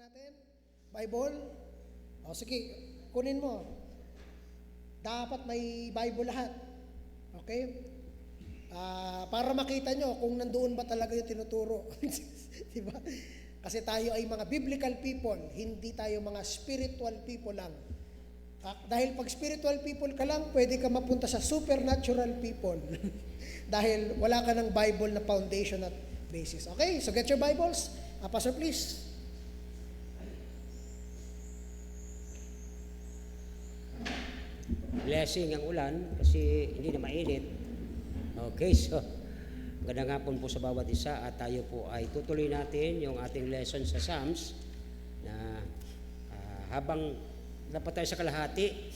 natin? Bible? O sige, kunin mo. Dapat may Bible lahat. Okay? Para makita nyo kung nandoon ba talaga yung tinuturo. Diba? Kasi tayo ay mga biblical people, hindi tayo mga spiritual people lang. Dahil pag spiritual people ka lang, pwede ka mapunta sa supernatural people. Dahil wala ka ng Bible na foundation at basis. Okay? So get your Bibles. Pastor, please. Blessing ang ulan kasi hindi na mainit. Okay, so magandang hapon po sa bawat isa at tayo po ay tutuloy natin yung ating lesson sa Psalms na habang dapat tayo sa kalahati,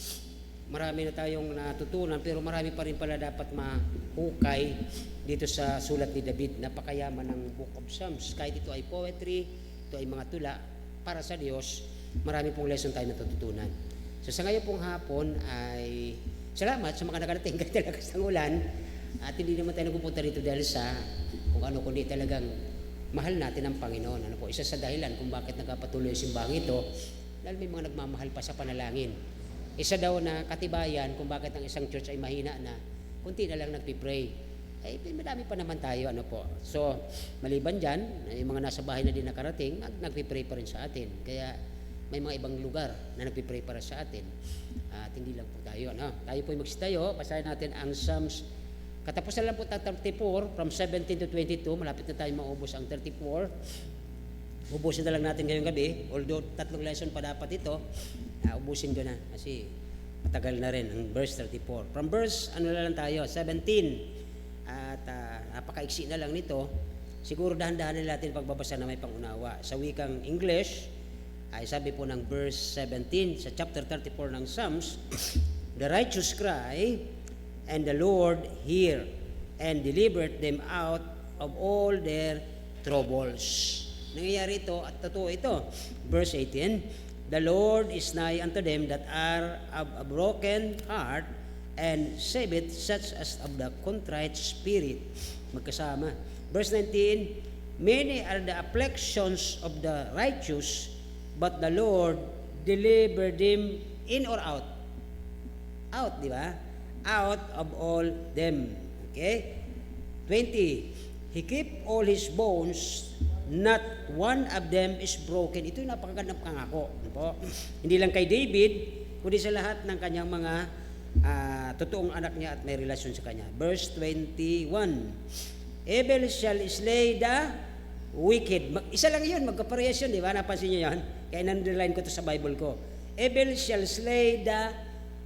marami na tayong natutunan pero marami pa rin pala dapat mahukay dito sa sulat ni David. Napakayaman ng Book of Psalms. Kahit ito ay poetry, ito ay mga tula para sa Diyos, marami pong lesson tayo natututunan. So sa ngayon pong hapon ay salamat sa mga nakarating kahit talagas ng ulan at hindi naman tayo nagpupunta rito dahil sa kung ano kundi talagang mahal natin ang Panginoon. Ano po, isa sa dahilan kung bakit nagpapatuloy yung simbang ito dahil may mga nagmamahal pa sa panalangin. Isa daw na katibayan kung bakit ang isang church ay mahina na kunti na lang nagpipray. Ay madami pa naman tayo, ano po. So maliban dyan, yung mga nasa bahay na din nakarating, nagpipray pa rin sa atin. Kaya may mga ibang lugar na nagpipray para sa atin. At hindi lang po tayo. No? Tayo po magsitayo. Basahin natin ang Psalms. Katapusan lang po 34, from 17 to 22. Malapit na tayo maubos ang 34. Ubusin na lang natin ngayong gabi. Although 3 lesson pa dapat ito, ubusin ko na. Kasi matagal na rin ang verse 34. From verse, ano na lang tayo, 17. At napakaiksi na lang nito. Siguro dahan-dahan natin pagbabasa na may pangunawa. Sa wikang English, ay sabi po ng verse 17 sa chapter 34 ng Psalms, the righteous cry, and the Lord hear, and delivered them out of all their troubles. Nangyayari ito at totoo ito. Verse 18, the Lord is nigh unto them that are of a broken heart, and saveth such as of the contrite spirit. Magkasama. Verse 19, many are the afflictions of the righteous, but the Lord delivered them in or out. Out, di ba? Out of all them. Okay? 20. He keep all his bones, not one of them is broken. Ito yung napakagandang pangako. Po. Hindi lang kay David, kundi sa lahat ng kanyang mga totoong anak niya at may relasyon sa kanya. Verse 21. Evil shall slay the wicked. Isa lang yun, magkaparehas yun, di ba? Napansin niyo yan? Kaya underline ko to sa Bible ko. Evil shall slay the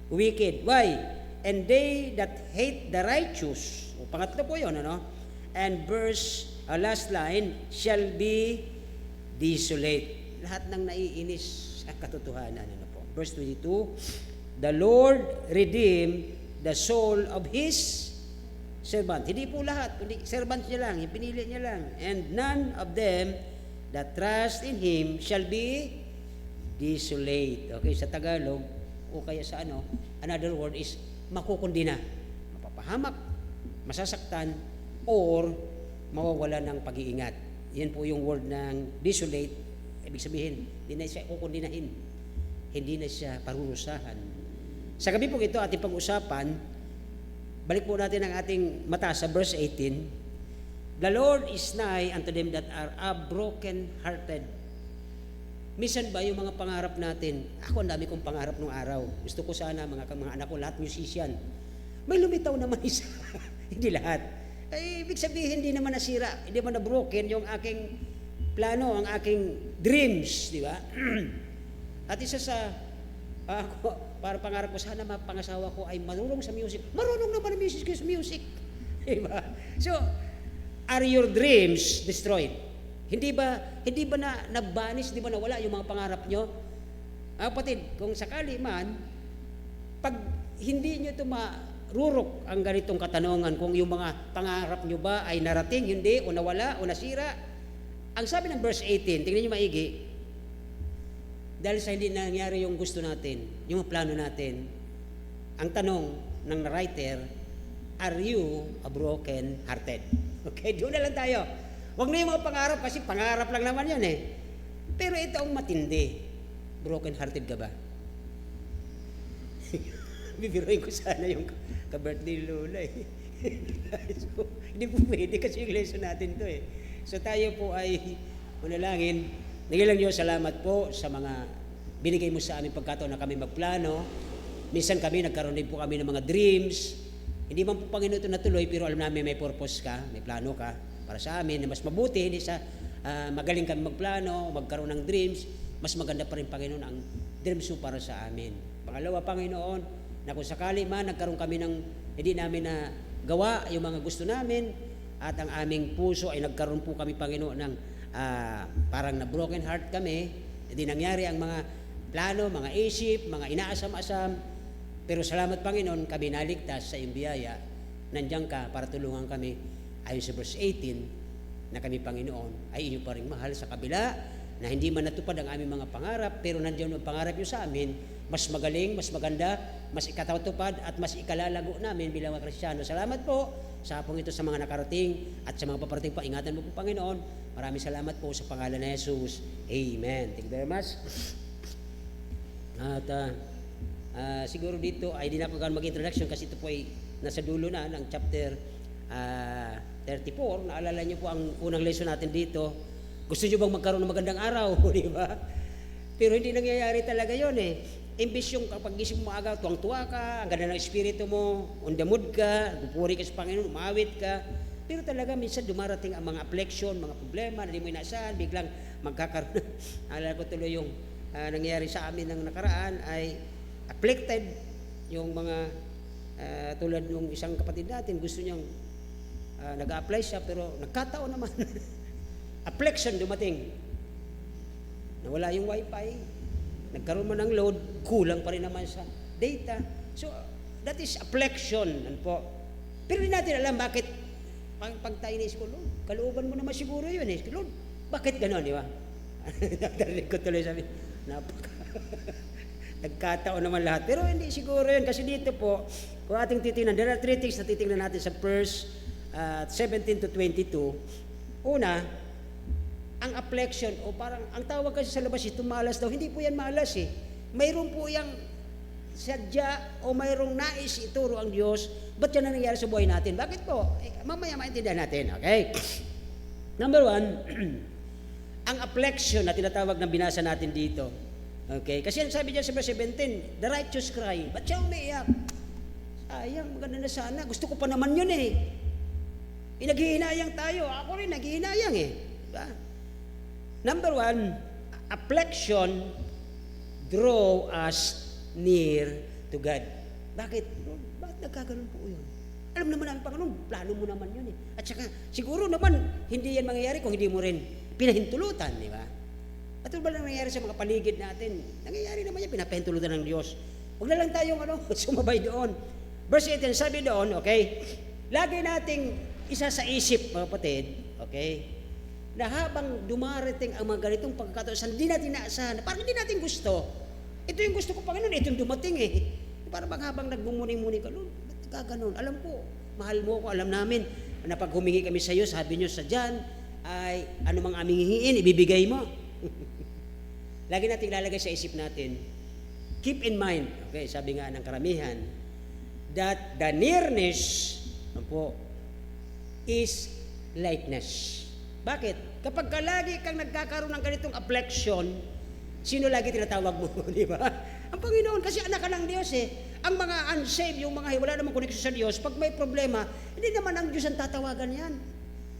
wicked. Why? And they that hate the righteous. O, pangatlo po yun, ano? And verse, last line, shall be desolate. Lahat ng naiinis sa katotohanan, ano po? Verse 22, the Lord redeemed the soul of His servant. Hindi po lahat, kundi servant niya lang, yung pinili niya lang. And none of them that trust in Him shall be desolate. Okay, sa Tagalog, o kaya sa another word is makukundina, mapapahamak, masasaktan, or mawawala ng pag-iingat. Yan po yung word ng desolate. Ibig sabihin, hindi na siya kukundinahin. Hindi na siya parurusahan. Sa gabi po ito, ating pag-usapan, balik po natin ang ating mata sa verse 18. The Lord is nigh unto them that are broken-hearted. Minsan ba yung mga pangarap natin, ako ang dami kong pangarap nung araw. Gusto ko sana, mga anak ko, lahat musician. May lumitaw naman isa. Hindi lahat. Ay, ibig sabihin, hindi naman nasira, hindi naman na-broken yung aking plano, ang aking dreams, di ba? At isa sa, para pangarap ko, sana mapangasawa ko ay marunong sa music. Marunong naman ang music. Di ba? So, are your dreams destroyed? Hindi ba nabanis, hindi ba nawala yung mga pangarap nyo? Kapatid, kung sakali man, pag hindi nyo ito marurok ang ganitong katanungan, kung yung mga pangarap nyo ba ay narating, hindi, o nawala, o nasira, ang sabi ng verse 18, tingnan nyo maigi, dahil sa hindi nangyari yung gusto natin, yung plano natin, ang tanong ng writer, are you a broken hearted? Okay, doon na lang tayo. Huwag na yung mga pangarap kasi pangarap lang naman yan eh. Pero ito ang matindi. Broken hearted ka ba? Bibiruin ko sana yung ka-birthday lola eh. So, hindi po pwede kasi yung lesson natin to eh. So tayo po ay manalangin. Nagilang Diyos, salamat po sa mga binigay mo sa amin pagkataon na kami magplano. Minsan kami, nagkaroon din po kami ng mga dreams. Hindi man po Panginoon ito natuloy, pero alam namin may purpose ka, may plano ka para sa amin na mas mabuti, hindi sa magaling kami magplano, magkaroon ng dreams, mas maganda pa rin Panginoon ang dreams mo para sa amin. Pangalawa, Panginoon, na kung sakali man nagkaroon kami ng hindi namin na gawa yung mga gusto namin at ang aming puso ay nagkaroon po kami Panginoon ng parang na broken heart kami, hindi nangyari ang mga plano, mga isip, mga inaasam-asam, pero salamat Panginoon, kami naligtas sa iyong biyaya, nandiyan ka para tulungan kami ayon sa verse 18 na kami Panginoon ay inyo pa rin mahal sa kabila na hindi man natupad ang aming mga pangarap, pero nandiyan ang pangarap nyo sa amin, mas magaling, mas maganda, mas ikatutupad at mas ikalalago namin bilang mga Kristiyano. Salamat po sa hapong ito sa mga nakarating at sa mga paparating pa. Ingatan mo po Panginoon. Maraming salamat po sa pangalan ni Jesus. Amen. Thank you very much. At siguro dito ay di na ako mag-introduction kasi ito po ay nasa dulo na ng chapter 34. Naalala niyo po ang unang lesson natin dito. Gusto niyo bang magkaroon ng magandang araw? Di ba? Pero hindi nangyayari talaga yon eh. Imbis yung kapag gising mo aga, tuwang-tuwa ka, ang ganda ng espiritu mo, on the mood ka, pupuri ka sa Panginoon, umawit ka. Pero talaga minsan dumarating ang mga affliction, mga problema na di mo inaasahan, biglang magkakaroon. Alala ko tuloy yung nangyari sa amin ng nakaraan ay afflicted yung mga tulad ng isang kapatid natin, gusto niyang nag-a-apply siya pero nagkataon naman. Affliction dumating. Nawala yung wifi, nagkaroon man ng load, kulang pa rin naman sa data. So, that is affliction. Po. Pero hindi natin alam bakit pag tayo na isko, Lord, kalooban mo naman siguro yun eh. Lord, bakit gano'n, di ba? Nagdarinig ko tuloy sabi, nagkataon naman lahat. Pero hindi siguro yun. Kasi dito po, kung ating titingnan, there are three things na titingnan natin sa verse 17 to 22. Una, ang affliction, o parang, ang tawag kasi sa labas, ito malas daw. Hindi po yan malas eh. Mayroon po yung sadya o mayroong nais ituro ang Diyos. Ba't yan ang nangyari sa buhay natin? Bakit po? Mamaya maintindihan natin, okay? Number one, ang affliction na tinatawag na binasa natin dito. Okay? Kasi sabi diyan sa verse 17, the righteous cry. Ba't siya umiiyak? Sayang, maganda na sana. Gusto ko pa naman yun eh. Naghihinayang tayo. Ako rin, naghihinayang eh. Diba? Number one, affliction draw us near to God. Bakit? Bakit nagkaganon po yun? Alam naman namin, Panginoon, plano mo naman yun eh. At saka, siguro naman, hindi yan mangyayari kung hindi mo rin pinahintulutan, di ba? At ba lang nangyayari sa mga paligid natin? Nangyayari naman yan, pinapahintulutan ng Diyos. Huwag na lang tayong sumabay doon. Verse 18, sabi doon, okay, lagi nating isa sa isip, mga kapatid, okay, na habang dumarating ang mga ganitong pagkakataon, hindi natin naasahan, parang hindi natin gusto. Ito yung gusto ko, Panginoon, itong dumating eh. Parang habang nagmumuni-muni ka, Lord, ba't ka ganun? Alam ko, mahal mo ko, alam namin, na pag humingi kami sa iyo, sabi niyo sa dyan, ay anumang aming hihiin, ibibigay mo. Lagi nating lalagay sa isip natin, keep in mind, okay, sabi nga ng karamihan, that the nearness, is lightness. Bakit? Kapag lagi kang nagkakaroon ng ganitong affliction, sino lagi tinatawag mo, di ba? Ang Panginoon, kasi anak ka ng Diyos eh. Ang mga unsaved, yung mga wala namang koneksyon sa Diyos, pag may problema, hindi naman ang Diyos ang tatawagan yan.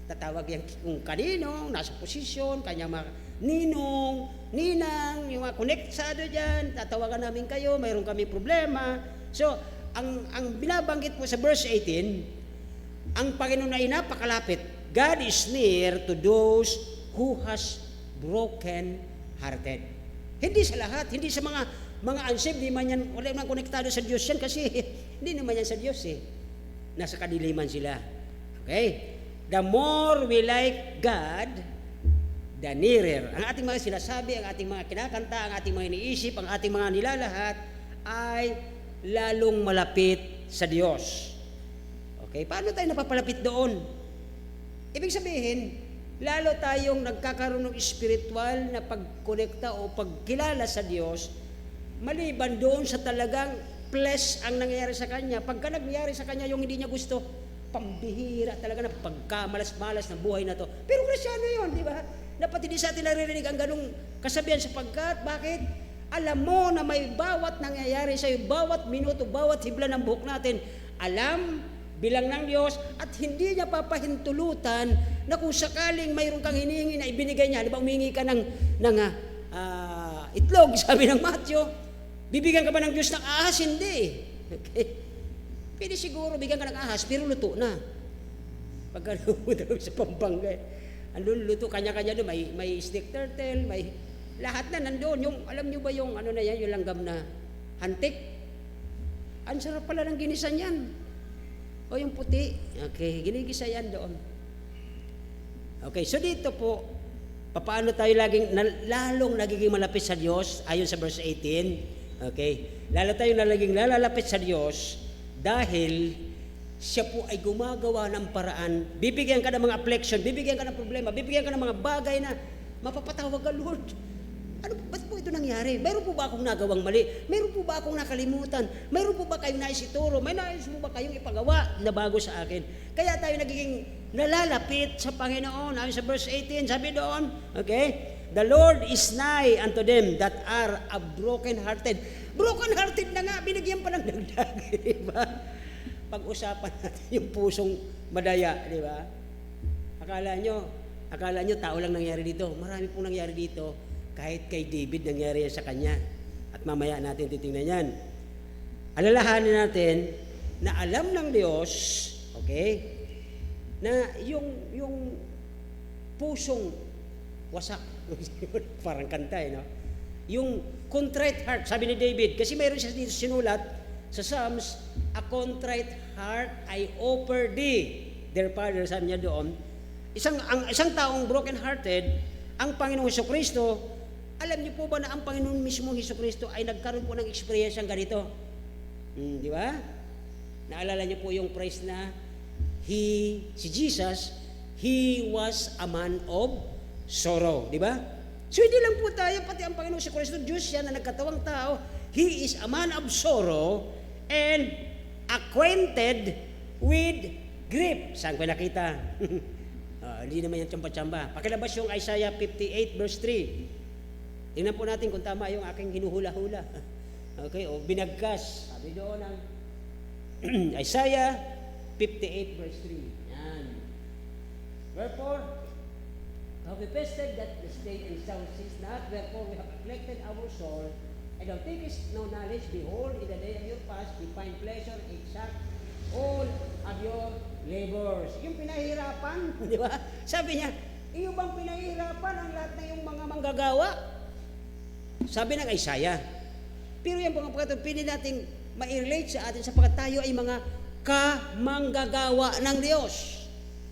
Tatawag yan kung kanino, nasa posisyon, kanyang mga ninong, ninang, yung mga koneksado dyan, tatawagan namin kayo, mayroon kami problema. So, ang binabanggit po sa verse 18, ang Panginoon ay napakalapit. God is near to those who has broken hearted. Hindi sa lahat, hindi sa mga unsaved, hindi man yan, wala naman konektado sa Diyos yan kasi hindi naman yan sa Diyos eh. Nasa kadiliman sila. Okay? The more we like God, the nearer. Ang ating mga sinasabi, ang ating mga kinakanta, ang ating mga iniisip, ang ating mga nilalahat ay lalong malapit sa Diyos. Okay? Paano tayo napapalapit doon? Ibig sabihin, lalo tayong nagkakaroon ng spiritual na pagkonekta o pagkilala sa Diyos, maliban doon sa talagang flesh ang nangyayari sa Kanya. Pagka nangyayari sa Kanya yung hindi niya gusto, pambihira talaga na pagkamalas-malas ng buhay na to. Pero Kristyano yun, di ba? Dapat hindi sa atin naririnig ang ganung kasabihan sapagkat, bakit? Alam mo na may bawat nangyayari sa iyo, bawat minuto, bawat hibla ng buhok natin, alam bilang ng Diyos at hindi niya papahintulutan na kung sakaling mayroon kang hinihingi na ibinigay niya, di ba umingi ka ng itlog, sabi ng Matthew, bibigyan ka ba ng Diyos ng ahas? Hindi. Okay? Pwede siguro bigyan ka ng ahas, pero luto na. Pagka sa Pampanga, andun luto, kanya-kanya doon, may stick turtle, may lahat na nandoon. Yung, alam nyo ba yung ano na yan, yung langgam na hantik? Ang sarap pala ng ginisan yan. O yung puti. Okay, ginigisa yan doon. Okay, so dito po, paano tayo lalong nagiging malapit sa Diyos, ayon sa verse 18. Okay, lalo tayo nagiging lalapit sa Diyos dahil siya po ay gumagawa ng paraan. Bibigyan ka ng mga affliction, bibigyan ka ng problema, bibigyan ka ng mga bagay na mapapatawag ka, Lord. Ano, ba't po ito nangyari? Mayroon po ba akong nagawang mali? Mayroon po ba akong nakalimutan? Mayroon po ba kayong nais ituro? May nais mo ba kayong ipagawa na bago sa akin? Kaya tayo nagiging nalalapit sa Panginoon. Ayon sa verse 18, sabi doon, okay, the Lord is nigh unto them that are a broken-hearted. Broken-hearted na nga, binigyan pa ng dagdag, di ba? Pag-usapan natin yung pusong madaya, di ba? Akala nyo tao lang nangyari dito. Marami pong nangyari dito. Kahit kay David nangyari yan sa kanya. At mamaya natin titingnan yan. Alalahanin natin na alam ng Diyos, okay, na yung pusong wasak, parang kanta no? Yung contrite heart, sabi ni David, kasi mayroon siya dito sinulat sa Psalms, a contrite heart I offer thee, their Father, sabi niya doon. Isang taong broken-hearted, ang Panginoong Hesukristo, alam niyo po ba na ang Panginoon mismo Hesukristo ay nagkaroon po ng experience ang ganito? Di ba? Naalala niyo po yung phrase na si Jesus, He was a man of sorrow. Di ba? So hindi lang po tayo, pati ang Panginoong Hesukristo, Diyos siya na nagkatawang tao, He is a man of sorrow and acquainted with grief. Saan ko nakita? Hindi naman yan tsamba-tsamba. Pakilabas yung Isaiah 58 verse 3. Tingnan po natin kung tama yung aking hinuhula-hula. Okay, o binagkas. Sabi doon ang Isaiah 58 verse 3. Yan. Wherefore, have we fested that the state and sound cease not, wherefore we have afflicted our soul, and thou takest no knowledge, behold, in the day of your past, we find pleasure, exact all of your labors. Yung pinahirapan, di ba? Sabi niya, iyo bang pinahirapan ang lahat na yung mga manggagawa? Sabi ng Isaiah. Pero yung mga pagkatapos, pili natin ma-relate sa atin sapagkat tayo ay mga kamanggagawa ng Diyos.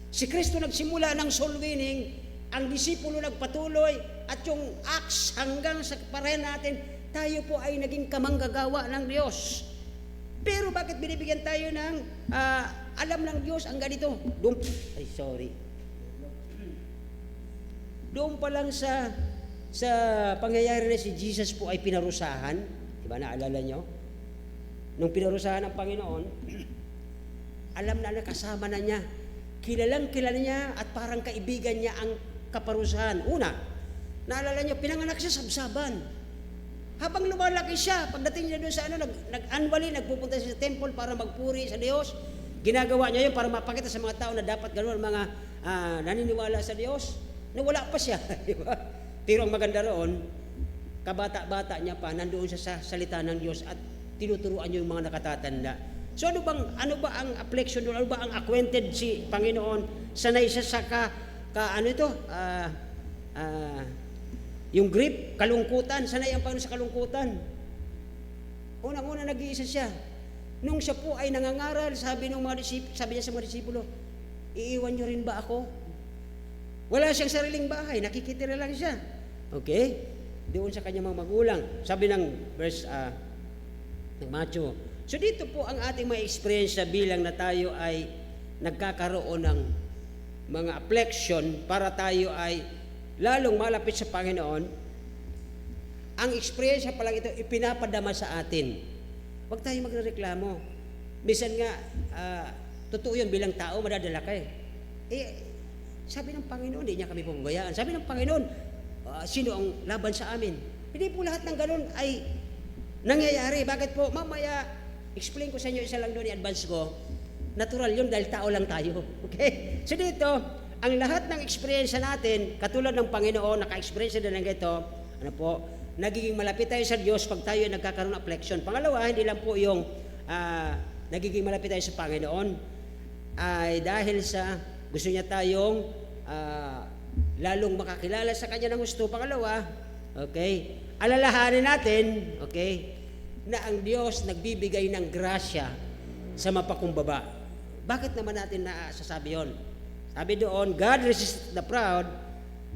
Si Kristo nagsimula ng soul winning, ang disipulo nagpatuloy, at yung acts hanggang sa parehan natin, tayo po ay naging kamanggagawa ng Diyos. Pero bakit binibigyan tayo ng alam ng Diyos ang ganito? Doon pa lang sa pangyayari na si Jesus po ay pinarusahan, di ba, naalala nyo? Nung pinarusahan ng Panginoon, alam na kasama na niya, kilala niya at parang kaibigan niya ang kaparusahan. Una, naalala nyo, pinanganak siya sabsaban. Habang lumalaki siya, pagdating niya doon sa nag-annually, nagpupunta siya sa temple para magpuri sa Diyos. Ginagawa niya yun para mapakita sa mga tao na dapat gano'n mga naniniwala sa Diyos. Na wala pa siya, di ba? Pero ang maganda roon, kabata-bata niya pa, nandoon siya sa salita ng Diyos at tinuturuan niya yung mga nakatatanda. So ano ba ang affliction doon? Ano ba ang acquainted si Panginoon? Sanay siya sa yung grief, kalungkutan. Sanay ang Panginoon sa kalungkutan. Unang-una nag-iisa siya. Nung siya po ay nangangaral, sabi niya sa mga disipulo, iiwan niyo rin ba ako? Wala siyang sariling bahay, nakikitira lang siya. Okay? Doon sa kanyang mga magulang. Sabi ng verse ng Matthew. So dito po ang ating mga experience bilang na tayo ay nagkakaroon ng mga affliction para tayo ay lalong malapit sa Panginoon, ang eksperyensya pa lang ito ipinapadama sa atin. Huwag tayo magreklamo. Minsan nga, totoo yun bilang tao, madadala ka sabi ng Panginoon, hindi niya kami pababayaan. Sabi ng Panginoon, sino ang laban sa amin? Hindi po lahat ng ganun ay nangyayari. Bakit po? Mamaya, explain ko sa inyo, isa lang doon i-advance ko. Natural yun dahil tao lang tayo. Okay? So dito, ang lahat ng experience natin, katulad ng Panginoon, naka-experience na ng ito, ano po, nagiging malapit tayo sa Diyos pag tayo ay nagkakaroon ng affliction. Pangalawa, hindi lang po yung nagiging malapit tayo sa Panginoon, ay dahil sa gusto niya tayong lalong makakilala sa Kanya ng gusto. Pangalawa, okay, alalahanin natin, okay, na ang Diyos nagbibigay ng grasya sa mapakumbaba. Bakit naman natin nasasabi yun? Sabi doon, God resists the proud,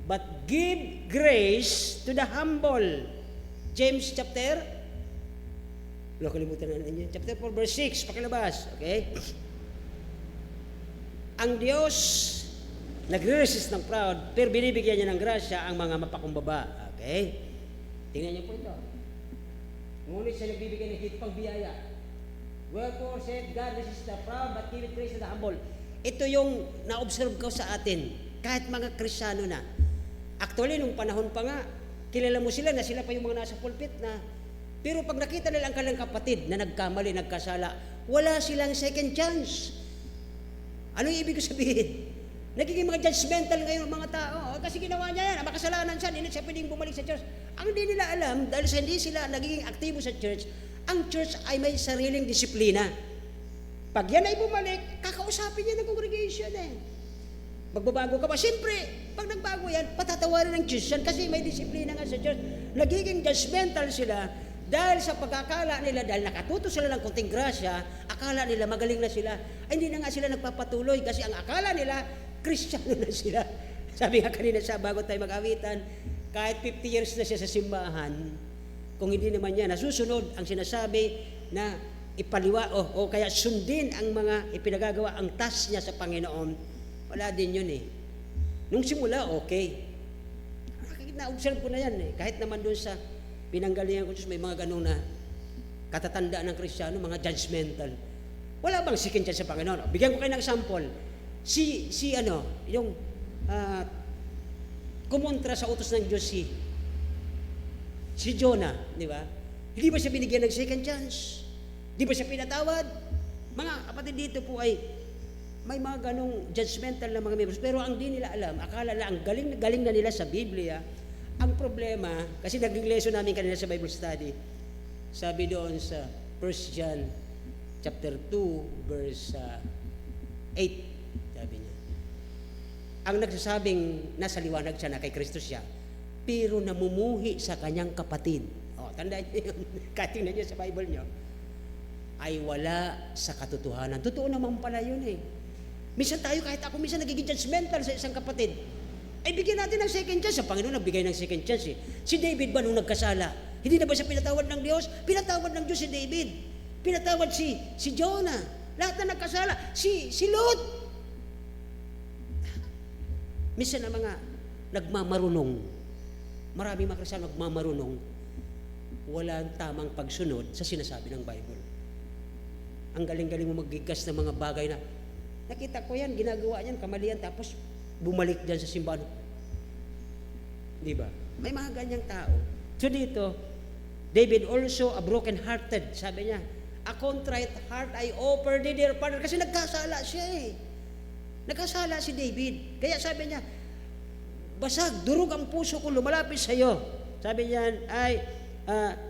but give grace to the humble. James chapter, kalimutan na ninyo, chapter 4 verse 6, pakilabas, okay? Ang Diyos nagre-resist ng proud, pero binibigyan niya ng grasya ang mga mapakumbaba. Okay? Tingnan niyo po ito. Ngunit siya nagbibigay ng higit biyaya. Wherefore said God resists the proud, but giveth grace to the humble. Ito yung na-observe ko sa atin, kahit mga Kristiyano na. Actually, nung panahon pa nga, kilala mo sila na sila pa yung mga nasa pulpit na, pero pag nakita nila ang kanilang kapatid na nagkamali, nagkasala, wala silang second chance. Ano yung ibig sabihin? Nagiging mga judgmental ngayon mga tao. Kasi ginawa niya yan, makasalanan siya, hindi siya pwedeng bumalik sa church. Ang hindi nila alam, dahil sa hindi sila nagiging aktibo sa church, ang church ay may sariling disiplina. Pag yan ay bumalik, kakausapin niya ng congregation Magbabago ka ba? Siyempre, pag nagbago yan, patatawarin ng Diyos yan kasi may disiplina nga sa church. Nagiging judgmental sila dahil sa pagkakala nila, dahil nakatuto sila ng konting grasya, akala nila magaling na sila. Ay, hindi na nga sila nagpapatuloy kasi ang akala nila, Kristiyano na sila. Sabi nga kanina siya, bago tayo mag-awitan, kahit 50 years na siya sa simbahan, kung hindi naman niya nasusunod ang sinasabi na ipaliwa o kaya sundin ang mga ipinagagawa, ang task niya sa Panginoon, wala din yun Nung simula, okay. Na-observe ko na yan Kahit naman doon sa pinanggalingan ko Diyos, may mga ganun na katatandaan ng Kristiyano, mga judgmental. Wala bang second chance sa Panginoon? Bigyan ko kayo ng example. Yung kumontra sa utos ng Diyos si Jonah, di ba? Hindi ba siya binigyan ng second chance? Di ba siya pinatawad? Mga kapatid dito po ay may mga ganong judgmental na mga members, pero ang di nila alam, akala na ang galing na nila sa Biblia. Ang problema, kasi naging lesson namin kanina sa Bible study, sabi doon sa 1 John chapter 2 verse 8, sabi niya, ang nagsasabing nasa liwanag siya na kay Kristo siya, pero namumuhi sa kanyang kapatid. Tandaan niyo yun, katingnan niyo sa Bible niyo, ay wala sa katotohanan. Totoo naman pala yun Minsan tayo, kahit ako minsan nagiging judgmental sa isang kapatid, ay bigyan natin ng second chance. Sa Panginoon nagbigay ng second chance Si David ba nung nagkasala? Hindi na ba siya pinatawad ng Diyos? Pinatawad ng Diyos si David. Pinatawad si Jonah. Lahat na nagkasala. Si Lot. Minsan ang mga nagmamarunong, maraming mga Kristiyano nagmamarunong, walang tamang pagsunod sa sinasabi ng Bible. Ang galing-galing mo magigas ng mga bagay na nakita ko yan, ginagawa yan, kamalian, tapos bumalik dyan sa simbahan. Di ba? May mga ganyang tao. So dito, David also a broken-hearted, sabi niya, a contrite heart I offer thee, dear Father, kasi nagkasala siya Nagkasala si David. Kaya sabi niya, basag, durog ang puso ko, lumalapit sa iyo. Sabi niya,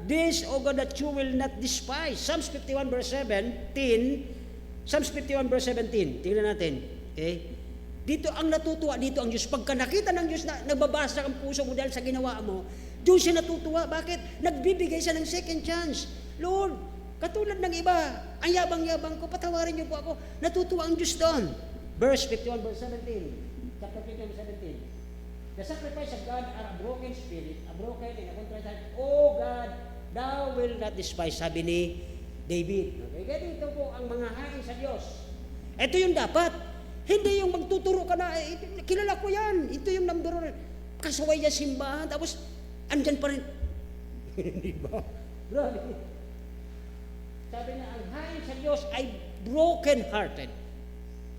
this, O God, that you will not despise. Psalms 51 verse 17, Psalms 51 verse 17. Tingnan natin. Okay? Dito ang natutuwa, dito ang Diyos. Pagka nakita ng Diyos na nagbabasa ang puso mo dahil sa ginawa mo, Diyos siya natutuwa. Bakit? Nagbibigay siya ng second chance. Lord, katulad ng iba, ang yabang-yabang ko, patawarin niyo po ako. Natutuwa ang Diyos doon. Verse 51 verse 17. Chapter 51 verse 17. The sacrifice of God are a broken spirit, a broken and a contrite heart. O God, Thou will not despise, sabi ni David. Okay, dito po ang mga hain sa Diyos. Ito yung dapat. Hindi yung magtuturo ka na, kilala ko yan, ito yung number 1. Kasaway niya simbahan, tapos andyan pa rin. Hindi ba? Grabe. Sabi na, ang hain sa Diyos ay broken-hearted.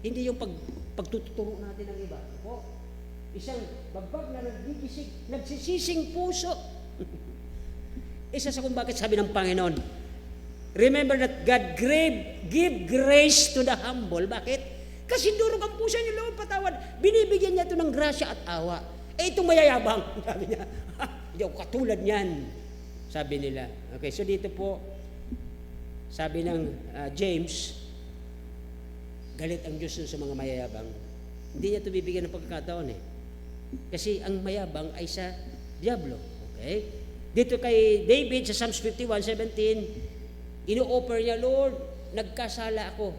Hindi yung pagtuturo natin ng iba. Po, isang bagbag na nagsisising puso. Isa sa kung bakit sabi ng Panginoon, remember that God give grace to the humble. Bakit? Kasi durog ang puso niya, Lord, patawad. Binibigyan niya ito ng grasya at awa. Itong mayayabang, sabi niya, hindi ako katulad niyan, sabi nila. Okay, so dito po, sabi ng James, galit ang Diyos sa mga mayayabang. Hindi niya ito bibigyan ng pagkakataon eh. Kasi ang mayabang ay sa diablo. Okay? Dito kay David sa Psalms 51:17, ino-offer niya, Lord, nagkasala ako.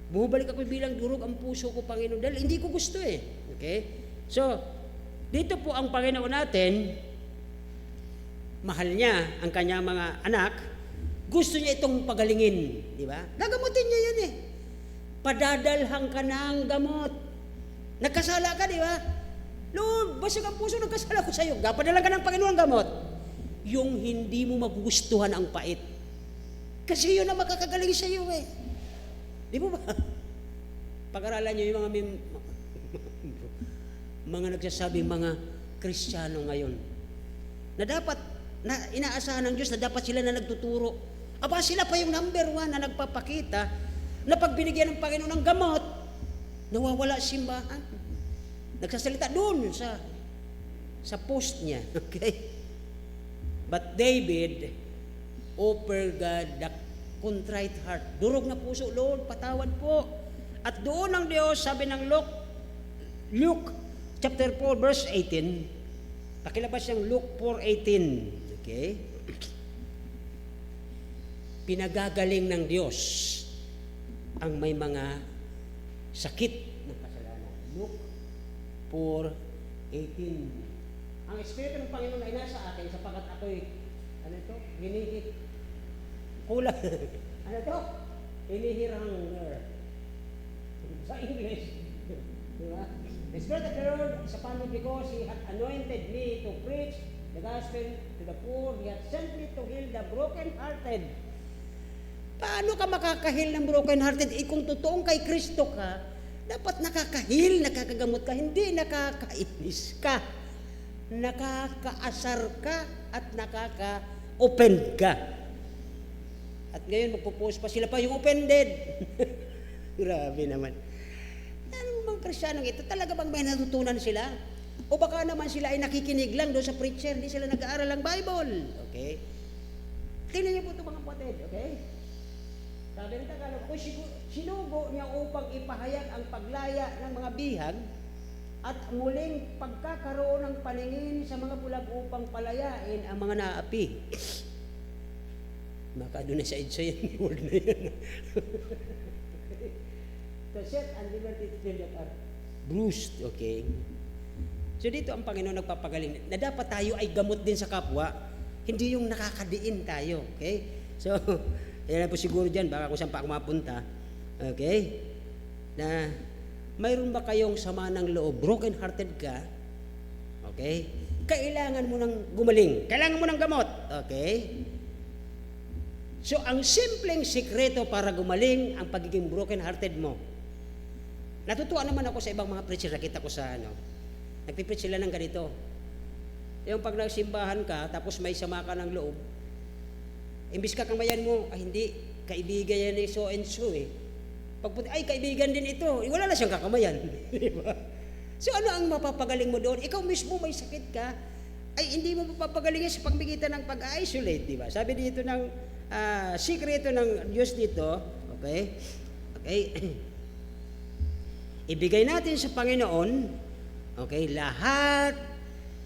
Bumabalik ako bilang durog ang puso ko, Panginoon, dahil hindi ko gusto eh. Okay? So, dito po ang Panginoon natin, mahal niya ang kanyang mga anak, gusto niya itong pagalingin. Di ba? Nagamutin niya yan eh. Padadalhan ka ng gamot. Nagkasala ka, di ba? Lord, basag ang puso, nagkasala ko sa iyo. Padala ka ng Panginoon gamot. Yung hindi mo magugustuhan ang pait. Kasi yun ang makakagaling sa iyo eh. Di ba ba? Pag-aralan niyo yung mga nagsasabing mga Kristiyano ngayon na dapat, na inaasahan ng Diyos na dapat sila na nagtuturo. Aba, sila pa yung number 1 na nagpapakita na pag binigyan ng Panginoon ng gamot, nawawala simbahan. Nagsasalita doon sa post niya. Okay? But David offered God the contrite heart. Durog na puso, Lord, patawad po. At doon ang Diyos, sabi ng Luke chapter 4 verse 18, pakilabas yung Luke 4:18. Okay? Pinagagaling ng Diyos ang may mga sakit ng kasalanan. Luke 4:18. Ang Espiritu ng Panginoon ay nasa akin sapagkat ako'y, ano ito? Hinihit. Kulang. Ano ito? Hinihiranger. Sa English. Diba? The Spirit of the Lord is upon me because He hath anointed me to preach the gospel to the poor. He hath sent me to heal the broken-hearted. Paano ka makakahil ng broken-hearted? Kung totoong kay Kristo ka, dapat nakakahil, nakakagamot ka, hindi nakakainis ka, nakakaasar ka, at nakaka-offend ka. At ngayon magpo-post pa sila pa yung offended. Grabe naman. Ano bang Kristiyanong ito? Talaga bang may natutunan sila? O baka naman sila ay nakikinig lang doon sa preacher, hindi sila nag-aaral ng Bible. Okay? Tingnan niyo po ito mga kapatid, okay? Sabi ng Tagalog, kung sinugo niya upang ipahayag ang paglaya ng mga bihag at muling pagkakaroon ng paningin sa mga bulag upang palayain ang mga naapi. Baka doon na sa EDSA yung word na yan. To set and liberty them that are bruised, okay? So dito ang Panginoon nagpapagaling na dapat tayo ay gamot din sa kapwa, hindi yung nakakadiin tayo, okay? So, yan po siguro dyan, baka kung saan pa ako mapunta, okay? Na mayroon ba kayong sama ng loob, broken-hearted ka, okay? Kailangan mo nang gumaling, kailangan mo ng gamot, okay? So, ang simpleng sikreto para gumaling ang pagiging broken-hearted mo. Natutuwa naman ako sa ibang mga preacher, nakita ko sa nagpipreach sila ng ganito. Yung pag nagsimbahan ka, tapos may sama ka ng loob, imbis kakamayan mo, hindi, kaibigan yan ni so and so eh. Pagpunta, ay, kaibigan din ito. Wala na siyang kakamayan. Diba? So, ano ang mapapagaling mo doon? Ikaw mismo may sakit ka, ay hindi mo mapapagaling sa pagmigitan ng pag-isolate, diba? Sabi dito ng sikreto ng Diyos dito, okay? Okay? Ibigay natin sa Panginoon, okay, lahat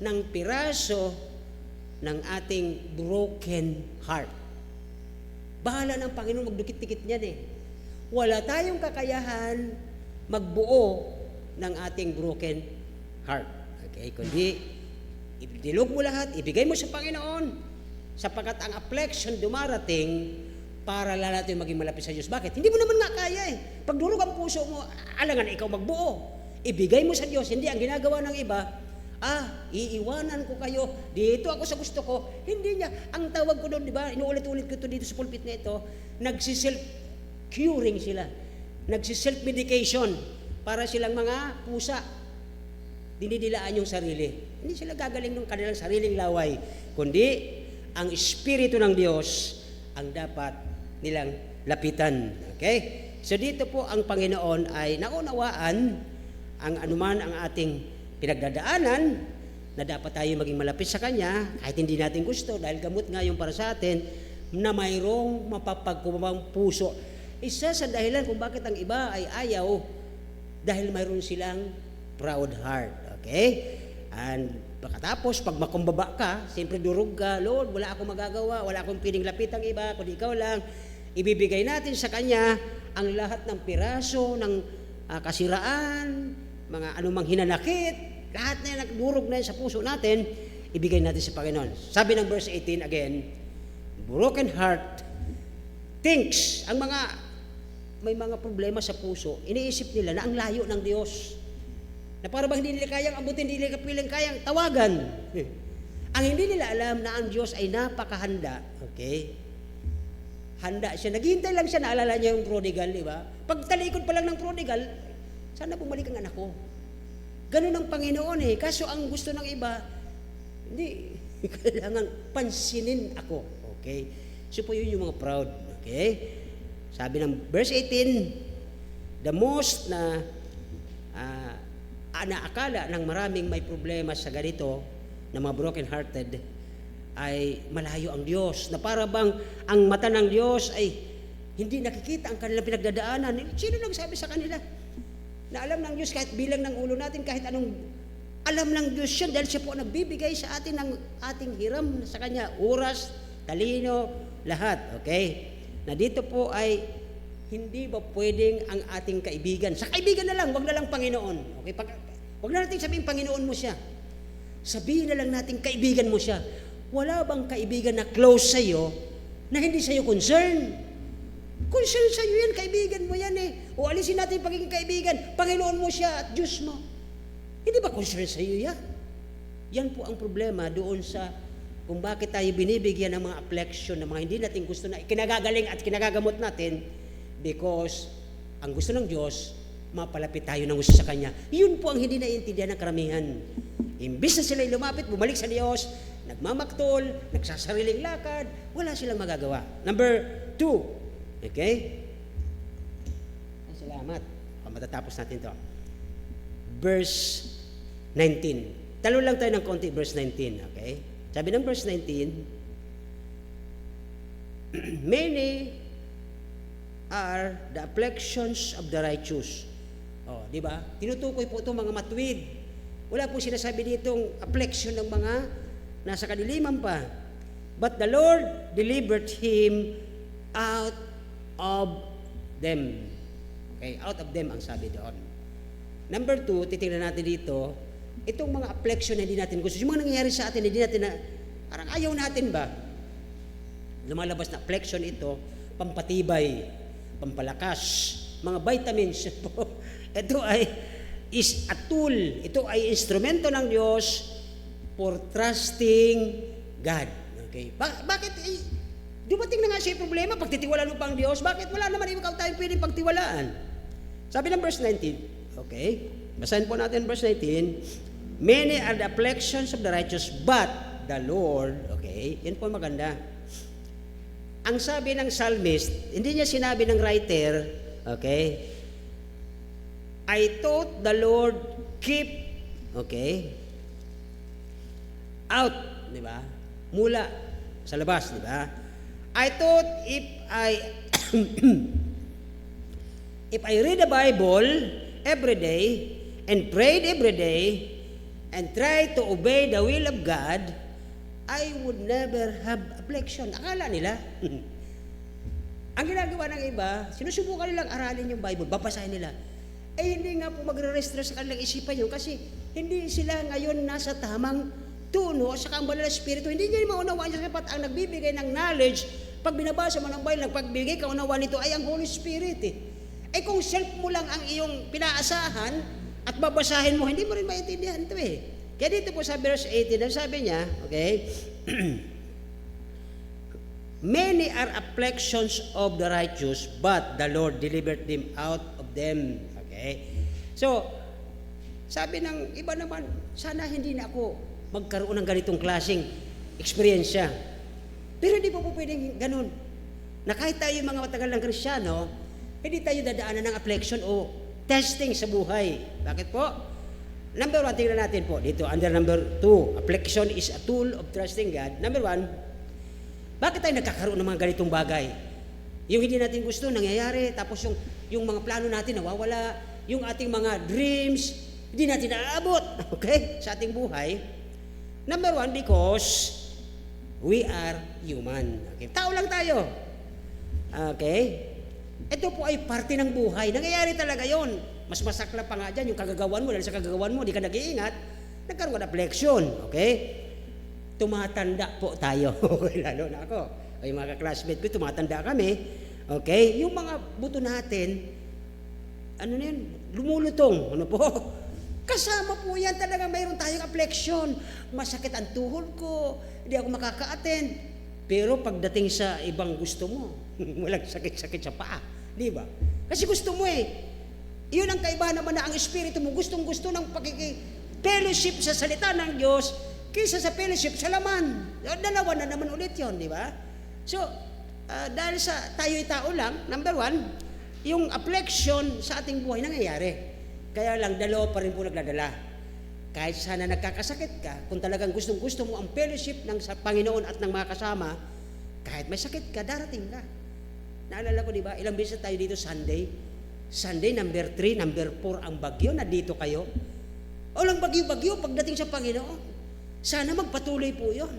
ng piraso ng ating broken heart. Bahala ng Panginoon magdukit-dikit niyan eh. Wala tayong kakayahan magbuo ng ating broken heart. Okay, kundi idilog mo lahat, ibigay mo sa Panginoon, sapagkat ang affliction dumarating para lalo tayo maging malapit sa Diyos. Bakit? Hindi mo naman nga kaya eh. Pag durog ang puso mo, alangan ikaw magbuo. Ibigay mo sa Diyos, hindi ang ginagawa ng iba, iiwanan ko kayo, dito ako sa gusto ko. Hindi niya. Ang tawag ko doon, di ba, inuulit-ulit ko ito dito sa pulpit na ito, nagsiself-curing sila. Nagsiself-medication para silang mga pusa. Dinidilaan yung sarili. Hindi sila gagaling ng kanilang sariling laway, kundi ang Espiritu ng Diyos ang dapat nilang lapitan. Okay? So dito po ang Panginoon ay naunawaan ang anuman ang ating pinagdadaanan na dapat tayo maging malapit sa Kanya kahit hindi natin gusto dahil gamot nga yung para sa atin na mayroong mapapagkumang puso. Isa sa dahilan kung bakit ang iba ay ayaw dahil mayroon silang proud heart. Okay? And pagkatapos, pag makumbaba ka, siyempre durog ka, Lord, wala akong magagawa, wala akong piling lapit ang iba, kundi ikaw lang. Ibibigay natin sa Kanya ang lahat ng piraso, ng kasiraan, mga anumang hinanakit, lahat na yan, nagdurog na yan sa puso natin, ibigay natin sa Panginoon. Sabi ng verse 18 again, broken heart thinks, ang mga may mga problema sa puso, iniisip nila na ang layo ng Diyos. Na para bang hindi nila kayang abutin, hindi nila kapiling kayang tawagan. Ang hindi nila alam na ang Diyos ay napakahanda. Okay? Handa siya. Naghihintay lang siya, naalala niya yung prodigal, di ba? Pag talikod pa lang ng prodigal, sana bumalik ang anak ko. Ganun ang Panginoon eh. Kaso ang gusto ng iba, hindi, kailangan pansinin ako. Okay? So po yun yung mga proud. Okay? Sabi ng verse 18, the most na naakala ng maraming may problema sa ganito, na mga broken-hearted, ay malayo ang Diyos. Na para bang ang mata ng Diyos ay hindi nakikita ang kanilang pinagdadaanan. Sino nagsabi sa kanila? Na alam ng Diyos kahit bilang ng ulo natin, kahit anong alam ng Diyos yan, dahil siya po nagbibigay sa atin ng ating hiram sa Kanya. Oras, talino, lahat. Okay? Na dito po ay hindi ba pwedeng ang ating kaibigan, sa kaibigan na lang, wag na lang Panginoon. Okay? Wag na natin sabihin Panginoon mo siya. Sabihin na lang natin kaibigan mo siya. Wala bang kaibigan na close sa iyo na hindi sa iyo concern? Concern sa iyo yan, kaibigan mo yan eh. O alisin natin yung pagiging kaibigan, Panginoon mo siya at Diyos mo. Hindi ba concern sa iyo yan? Yan po ang problema doon sa kung bakit tayo binibigyan ng mga affliction na mga hindi natin gusto na kinagagaling at kinagagamot natin, because ang gusto ng Diyos, mapalapit tayo ng gusto sa Kanya. Yun po ang hindi naiintindihan ng karamihan. Imbis na sila'y lumapit, bumalik sa Diyos, nagmamaktol, nagsasariling lakad, wala silang magagawa. Number 2, okay? Salamat. Matatapos natin to. Verse 19. Talo lang tayo ng konti, verse 19, okay? Sabi ng verse 19, many are the afflictions of the righteous. Oh, di ba? Tinutukoy po itong mga matuwid. Wala po sinasabi ditong affliction ng mga nasa kadiliman pa. But the Lord delivered him out of them. Okay, out of them ang sabi doon. Number 2, titingnan natin dito, itong mga affliction na hindi natin gusto, yung mga nangyayari sa atin, hindi natin na, parang ayaw natin ba? Lumalabas na affliction ito, pampatibay, pampalakas, mga vitamins po. Ito ay is a tool. Ito ay instrumento ng Diyos for trusting God. Okay? Bakit dumating na nga siya yung problema, pagtitiwalaan mo pa ang Diyos, bakit wala naman ikaw tayong pwedeng pagtiwalaan? Sabi ng verse 19, okay? Basahin po natin verse 19. Many are the afflictions of the righteous, but the Lord, okay? Yan po maganda. Ang sabi ng psalmist, hindi niya sinabi ng writer, okay? I thought the Lord keep, okay, out, di ba? Mula sa labas, di ba? I thought if I read the Bible every day and prayed every day and tried to obey the will of God, I would never have affliction. Akala nila. Ang ginagawa ng iba, sinusubukan nilang aralin yung Bible, babasahin nila. Eh hindi nga po magre-restress sa kanilang isipan yun kasi hindi sila ngayon nasa tamang tuno sa ang banal na Espiritu. Hindi niya maunawaan siya sapat ang nagbibigay ng knowledge. Pag binabasa mo ng Bible, pagbigay kaunawaan nito ay ang Holy Spirit eh. Eh kung self mo lang ang iyong pinaasahan at babasahin mo, hindi mo rin maintindihan ito eh. Kaya dito po sa verse 18, sabi niya, okay, many are afflictions of the righteous, but the Lord delivered them out of them. Okay? So, sabi ng iba naman, sana hindi na ako magkaroon ng ganitong klaseng eksperyensya. Pero hindi po pwedeng ganun. Na kahit tayo mga matagal ng Kristyano, hindi tayo dadaanan ng affliction o testing sa buhay. Bakit po? Number 1, tingnan natin po dito. Under number 2, affliction is a tool of trusting God. Number 1, bakit tayo nagkakaroon ng mga ganitong bagay? Yung hindi natin gusto, nangyayari. Tapos yung mga plano natin nawawala. Yung ating mga dreams, hindi natin naaabot. Okay? Sa ating buhay. Number 1, because we are human. Okay? Tao lang tayo. Okay? Ito po ay parte ng buhay. Nangyayari talaga yon. Mas masakla pa nga dyan, yung kagagawan mo, dahil sa kagagawan mo, di ka nag-iingat, nagkaroon ka na affliction. Okay? Tumatanda po tayo. Okay, lalo na ako. O yung mga classmate ko, tumatanda kami. Okay? Yung mga buto natin, ano na yun? Lumulutong. Ano po? Kasama po yan talaga, mayroon tayong affliction. Masakit ang tuhod ko, hindi ako makaka-attend. Pero pagdating sa ibang gusto mo, walang sakit-sakit sa paa. Di ba? Kasi gusto mo eh. Yun ang kaibahan naman na ang Espiritu mo, gustong-gusto ng fellowship sa salita ng Diyos kaysa sa fellowship sa laman. Dalawa na naman ulit yun, di ba? So, dahil sa tayo'y tao lang, number 1, yung affliction sa ating buhay nangyayari. Kaya lang, dalawa pa rin po nagdadala. Kahit sana nagkakasakit ka, kung talagang gustong-gusto mo ang fellowship ng sa Panginoon at ng mga kasama, kahit may sakit ka, darating ka. Naalala ko, di ba, ilang beses tayo dito Sunday, number 3, number 4 ang bagyo, nandito kayo. Walang bagyo-bagyo pagdating sa Panginoon. Sana magpatuloy po yun.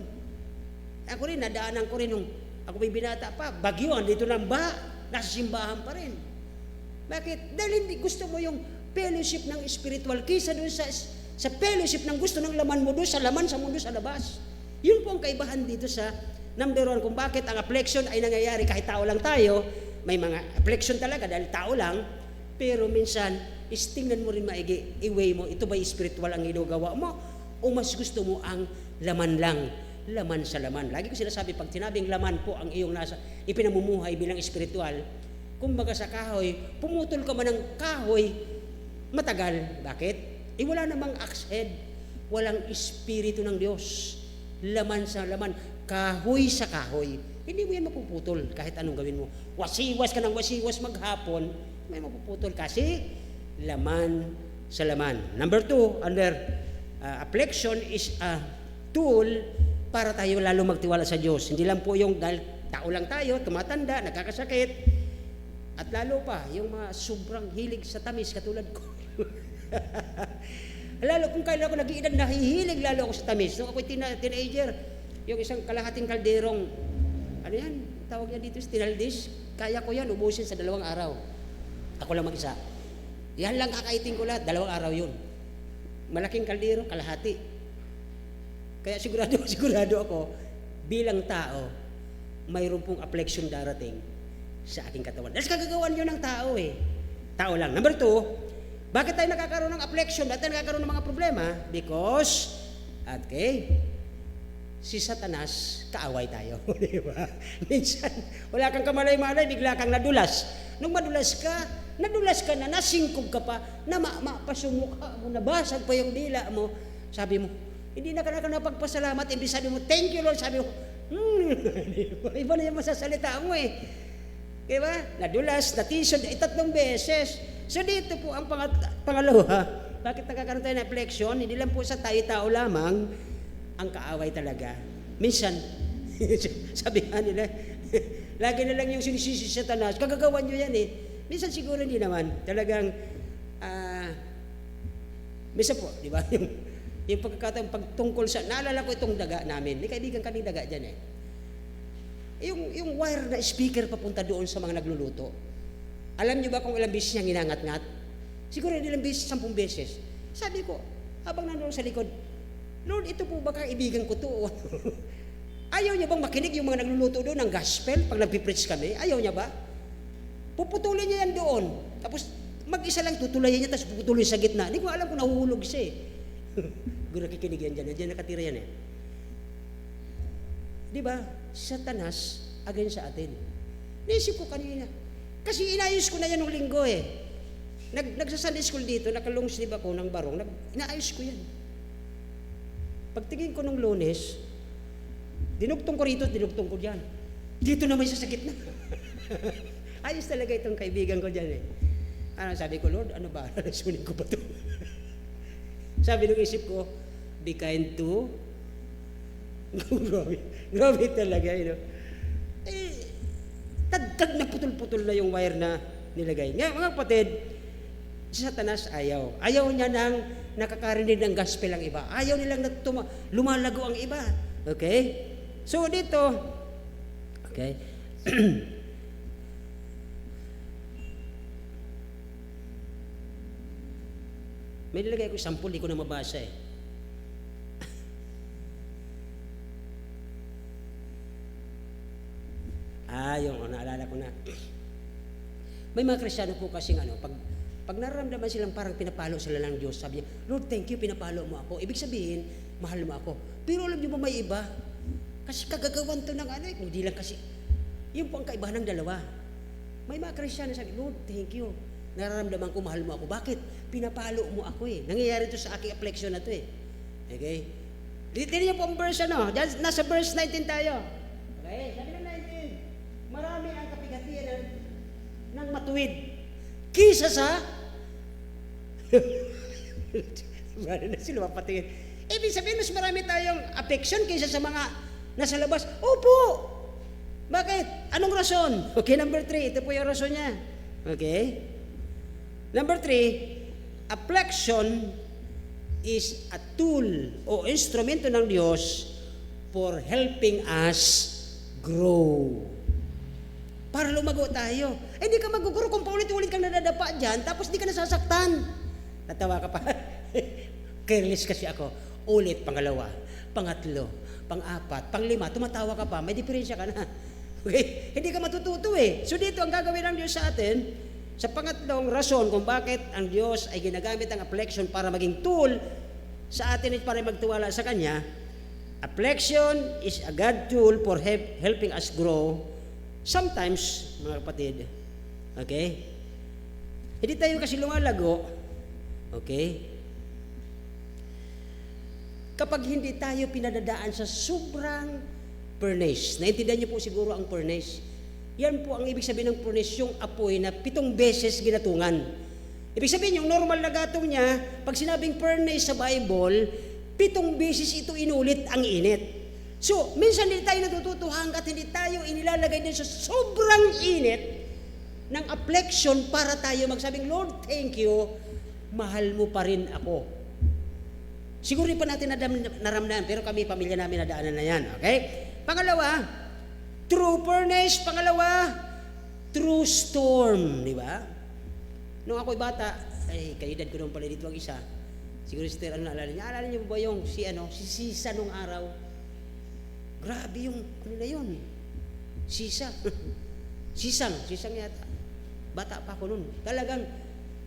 Ako rin, nadaanan ko rin nung ako may binata pa, bagyo, andito lang ba? Nasa simbahan pa rin. Bakit? Dahil hindi gusto mo yung fellowship ng spiritual kaysa doon sa fellowship ng gusto ng laman mo doon sa laman sa mundo sa labas. Yun po ang kaibahan dito sa number 1 kung bakit ang affliction ay nangyayari kahit tao lang tayo. May mga affliction talaga dahil tao lang, pero minsan tingnan mo rin maigi, i-weigh mo, ito ba spiritual ang ginagawa mo o mas gusto mo ang laman lang, laman sa laman. Lagi ko sinasabi, pag tinabing laman po ang iyong nasa ipinamumuhay bilang spiritual, kumbaga sa kahoy, pumutol ka man ng kahoy, matagal. Bakit? Wala namang axe head, walang espiritu ng Diyos. Laman sa laman, kahoy sa kahoy. Hindi mo yan mapuputol kahit anong gawin mo. Wasiwas ka ng wasiwas maghapon, may mapuputol kasi laman sa laman. Number 2, under affliction is a tool para tayo lalo magtiwala sa Diyos. Hindi lang po yung dahil tao lang tayo, tumatanda, nagkakasakit, at lalo pa, yung mga sobrang hilig sa tamis katulad ko. Lalo kung kailan ako nag-iedad, nahihilig lalo ako sa tamis. Nung ako'y teenager, yung isang kalahating kalderong, ano yan, tawag niya dito, tinaldis, kaya ko yan, ubusin sa 2 araw. Ako lang mag-isa. Yan lang kakaiting ko lahat, 2 araw yun. Malaking kaldero, kalahati. Kaya sigurado ako, bilang tao, mayroon pong affliction darating sa aking katawan. Dahil kagagawan yun ng tao eh. Tao lang. Number 2, bakit tayo nakakaroon ng affliction? Bakit tayo nakakaroon ng mga problema? Because, si Satanas, kaaway tayo. Di ba? Minsan, wala kang kamalay-malay, bigla kang nadulas. Nung nadulas ka na, nasingkog ka pa, pasumukha mo, nabasag pa yung dila mo. Sabi mo, hindi na ka napagpasalamat. Hindi sabi mo, thank you Lord. Sabi mo, iba na yung masasalita mo eh. Diba? Nadulas, natisod, 3 beses. So dito po ang pangalawa, bakit nagkakaroon tayo ng affliction? Hindi lang po sa tayo-tao lamang ang kaaway talaga. Minsan, sabi nga nila, lagi na lang yung sinisisi sa Satanas, kagagawan nyo yan eh. Minsan siguro hindi naman. Talagang, minsan po, di ba? Yung pagkakataon, pagtungkol sa, naalala ko itong daga namin. May kaibigan kaming daga dyan eh. Yung wire na speaker papunta doon sa mga nagluluto. Alam niyo ba kung ilang beses niyang inangat-ngat? Siguro ilang beses, 10 beses. Sabi ko, habang nandoon sa likod, Lord, ito po ba kaibigan ko to? Ayaw niya bang makinig yung mga nagluluto doon ng gospel pag nagpipreach kami? Ayaw niya ba? Puputulin niya yan doon. Tapos mag-isa lang tutulayan niya, tapos puputulin sa gitna. Hindi ko alam kung nahuhulog siya eh. Kung nakikinig yan dyan, dyan nakatira yan eh. Di ba? Satanas against sa atin. Naisip ko kanina. Kasi inayos ko na yan nung linggo eh. Nagsa-Sunday school dito, nakalong sleeve ako ng barong, inaayos ko yan. Pagtingin ko nung Lunes, dinugtong ko rito, dinugtong ko dyan. Dito naman siya sa gitna. Ayos talaga itong kaibigan ko dyan eh. Sabi ko, Lord, ano ba? Nasunin ko ba ito? Sabi nung isip ko, be kind to. Grabe talaga, you know. Tagtag na putol-putol na yung wire na nilagay. Nga, mga kapatid, si Satanas ayaw. Ayaw niya nang nakakarinig ng gospel ang iba. Ayaw nilang lumalago ang iba. Okay? So, dito, okay, may nilagay ko sampul, di ko na mabasa eh. Naalala ko na. May mga Kristiyano po kasing pag nararamdaman silang parang pinapalo sila ng Diyos, sabi niya, Lord, thank you, pinapalo mo ako. Ibig sabihin, mahal mo ako. Pero alam niyo ba may iba? Kasi kagagawan to ng hindi lang kasi, yun po ang kaibahan ng dalawa. May mga Kristiyano sabi, Lord, thank you. Nararamdaman ko, mahal mo ako. Bakit? Pinapalo mo ako eh. Nangyayari to sa aking affliction na to eh. Okay? Tingnan niyo po ang verse nasa verse 19 tayo. Okay? Sabi ng 19, marami ang kapigatian ng matuwid. Kisa sa marami na sila mapatingin. Ibig sabihin, mas marami tayong affection kaysa sa mga nasa labas. Opo! Bakit? Anong rason? Okay, number 3. Ito po yung rason niya. Okay? Number 3, affliction is a tool o instrumento ng Diyos for helping us grow. Para lumago tayo. Hindi ka maguguro kung paulit-ulit kang nadadapa dyan, tapos di ka nasasaktan. Natawa ka pa. Careless kasi ako. Ulit, pangalawa, pangatlo, pang-4, pang-5, tumatawa ka pa, may diferensya ka na. Okay? Hindi ka matututo eh. So dito, ang gagawin ng Diyos sa atin, sa pangatlong rason kung bakit ang Diyos ay ginagamit ang affliction para maging tool sa atin at para magtiwala sa Kanya, affliction is a God tool for helping us grow. Sometimes, mga kapatid, okay, hindi tayo kasi lumalago, okay, kapag hindi tayo pinadadaan sa sobrang furnace. Naintindihan niyo po siguro ang furnace. Yan po ang ibig sabihin ng furnace, yung apoy na 7 beses ginatungan. Ibig sabihin, yung normal na gatong niya, pag sinabing furnace sa Bible, 7 beses ito inulit ang init. So, minsan hindi tayo natututo hanggat hindi tayo inilalagay din sa sobrang init ng affliction para tayo magsabing, Lord, thank you, mahal mo pa rin ako. Siguro pa natin naramdaman, pero kami, pamilya namin, nadaanan na yan. Okay? Pangalawa, true furnace. Pangalawa, true storm. Di ba? Nung ako'y bata, kaedad ko nung pala dito ang isa. Siguro si Ter, naalala niya? Alala niyo ba yung si Sisa nung araw? Grabe yung, na yun? Sisa. Sisang yata. Bata pa ako nun. Talagang,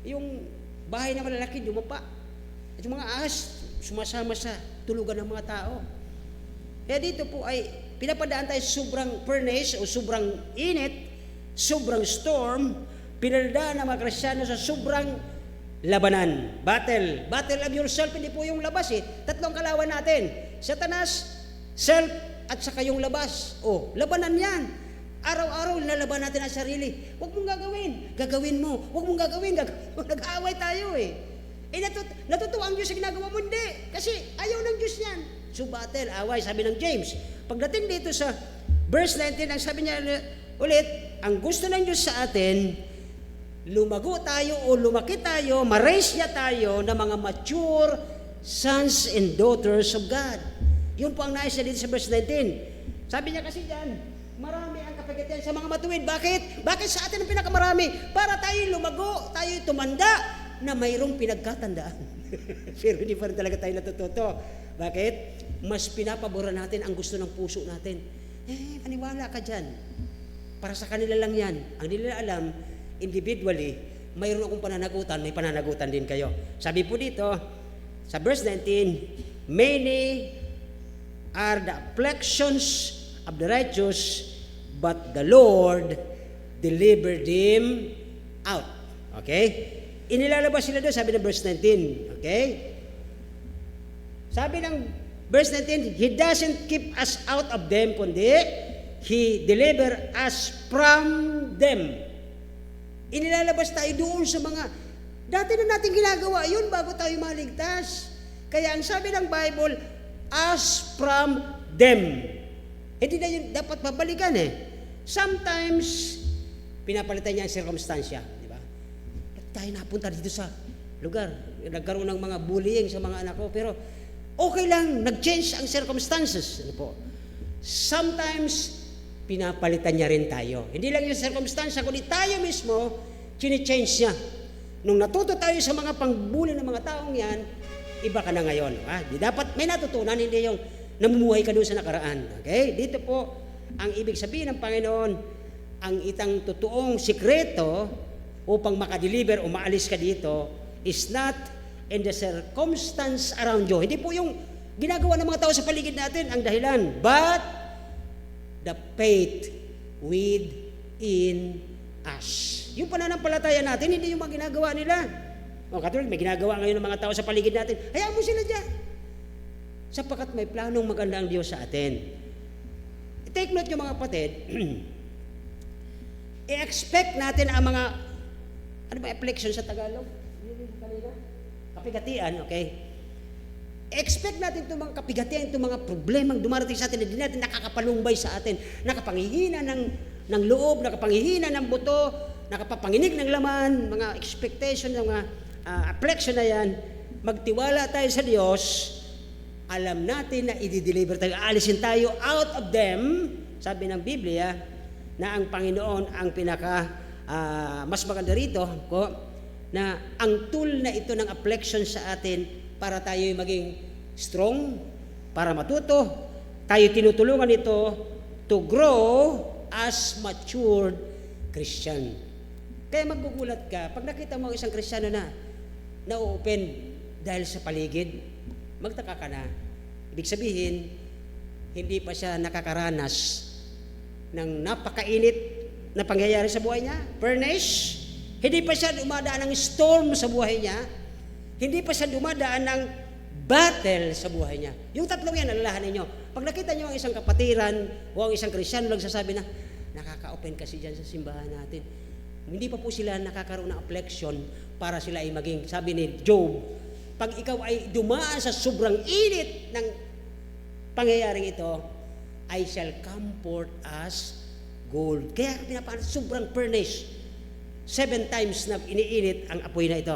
yung bahay na malalaki, dumapa. At yung mga ahas, sumasama sa tulugan ng mga tao. Kaya dito po ay pinapadaan tayo sobrang furnace o sobrang init, sobrang storm, pinadaan ng mga Kristiyano sa sobrang labanan. Battle of yourself, hindi po yung labas eh. Tatlong kalawan natin. Satanas, self, at saka yung labas. O, labanan yan. Araw-araw, nalaban natin ang sarili. Huwag mong gagawin. Gagawin mo. Huwag mong gagawin. Nag-aaway tayo eh. Natutuwa ang Diyos sa ginagawa mo? Hindi. Kasi ayaw ng Diyos yan. So battle, away, sabi ng James. Pagdating dito sa verse 19, ang sabi niya ulit, ang gusto ng Diyos sa atin, lumago tayo o lumaki tayo, ma-raise niya tayo na mga mature sons and daughters of God. Yun po ang nais niya dito sa verse 19. Sabi niya kasi dyan, marami ang kapagatian sa mga matuwid. Bakit? Bakit sa atin ang pinakamarami? Para tayo lumago, tayo tumanda, na mayroong pinagkatandaan. Pero hindi pa rin talaga tayo natututo. Bakit? Mas pinapaboran natin ang gusto ng puso natin. Maniwala ka dyan. Para sa kanila lang yan. Ang nila alam, individually, mayroon akong pananagutan, may pananagutan din kayo. Sabi po dito, sa verse 19, many are the afflictions of the righteous, but the Lord delivered them out. Okay? Inilalabas sila doon, sabi ng verse 19. Okay? Sabi ng verse 19, He doesn't keep us out of them, kundi He deliver us from them. Inilalabas tayo doon sa mga, dati na natin ginagawa yun bago tayo maligtas. Kaya ang sabi ng Bible, us from them. Hindi na yun dapat pabalikan eh. Sometimes, pinapalitan niya ang circumstansya. Di ba? Ba't tayo napunta dito sa lugar? Nagkaroon ng mga bullying sa mga anak ko. Pero okay lang, nag-change ang circumstances. Ano po? Sometimes, pinapalitan niya rin tayo. Hindi lang yung circumstansya, kundi tayo mismo, chine-change niya. Nung natuto tayo sa mga pangbuli ng mga taong yan, iba ka na ngayon. Di dapat may natutunan, hindi yung namumuhay ka doon sa nakaraan. Okay? Dito po, ang ibig sabihin ng Panginoon, ang itang totoong sikreto upang makadeliver o maalis ka dito is not in the circumstance around you. Hindi po yung ginagawa ng mga tao sa paligid natin ang dahilan, but the faith within us. Yung pananampalataya natin, hindi yung mga ginagawa nila. Katulad, may ginagawa ngayon ng mga tao sa paligid natin, hayaan mo sila dyan. Sapagkat may planong maganda ang Diyos sa atin. Take note yung mga kapatid, i-expect natin ang mga, ano ba, affliction sa Tagalog? Kapigatian, okay? Expect natin itong mga kapigatian, itong mga problemang dumarating sa atin na hindi natin nakakapalumbay sa atin, nakapangihina ng loob, nakapangihina ng buto, nakapapanginig ng laman, mga expectation, mga affliction na yan, magtiwala tayo sa Diyos, alam natin na i-deliver tayo, aalisin tayo out of them, sabi ng Biblia, na ang Panginoon ang mas maganda rito, na ang tool na ito ng affliction sa atin, para tayo maging strong, para matuto, tayo tinutulungan ito to grow as matured Christian. Kaya magugulat ka, pag nakita mo isang Kristiyano na na-open dahil sa paligid, magtaka ka na. Ibig sabihin, hindi pa siya nakakaranas ng napakainit na pangyayari sa buhay niya, furnace. Hindi pa siya dumadaan ng storm sa buhay niya. Hindi pa siya dumadaan ng battle sa buhay niya. Yung tatlong yan, alalahanin niyo. Pag nakita niyo ang isang kapatiran o ang isang Kristiyano, nagsasabi na, nakaka-open kasi dyan sa simbahan natin. Hindi pa po sila nakakaroon ng affliction para sila ay maging, sabi ni Job, pag ikaw ay dumaan sa sobrang init ng pangyayaring ito, I shall comfort as gold. Kaya pinapaano, sobrang furnace. 7 times na iniinit ang apoy na ito.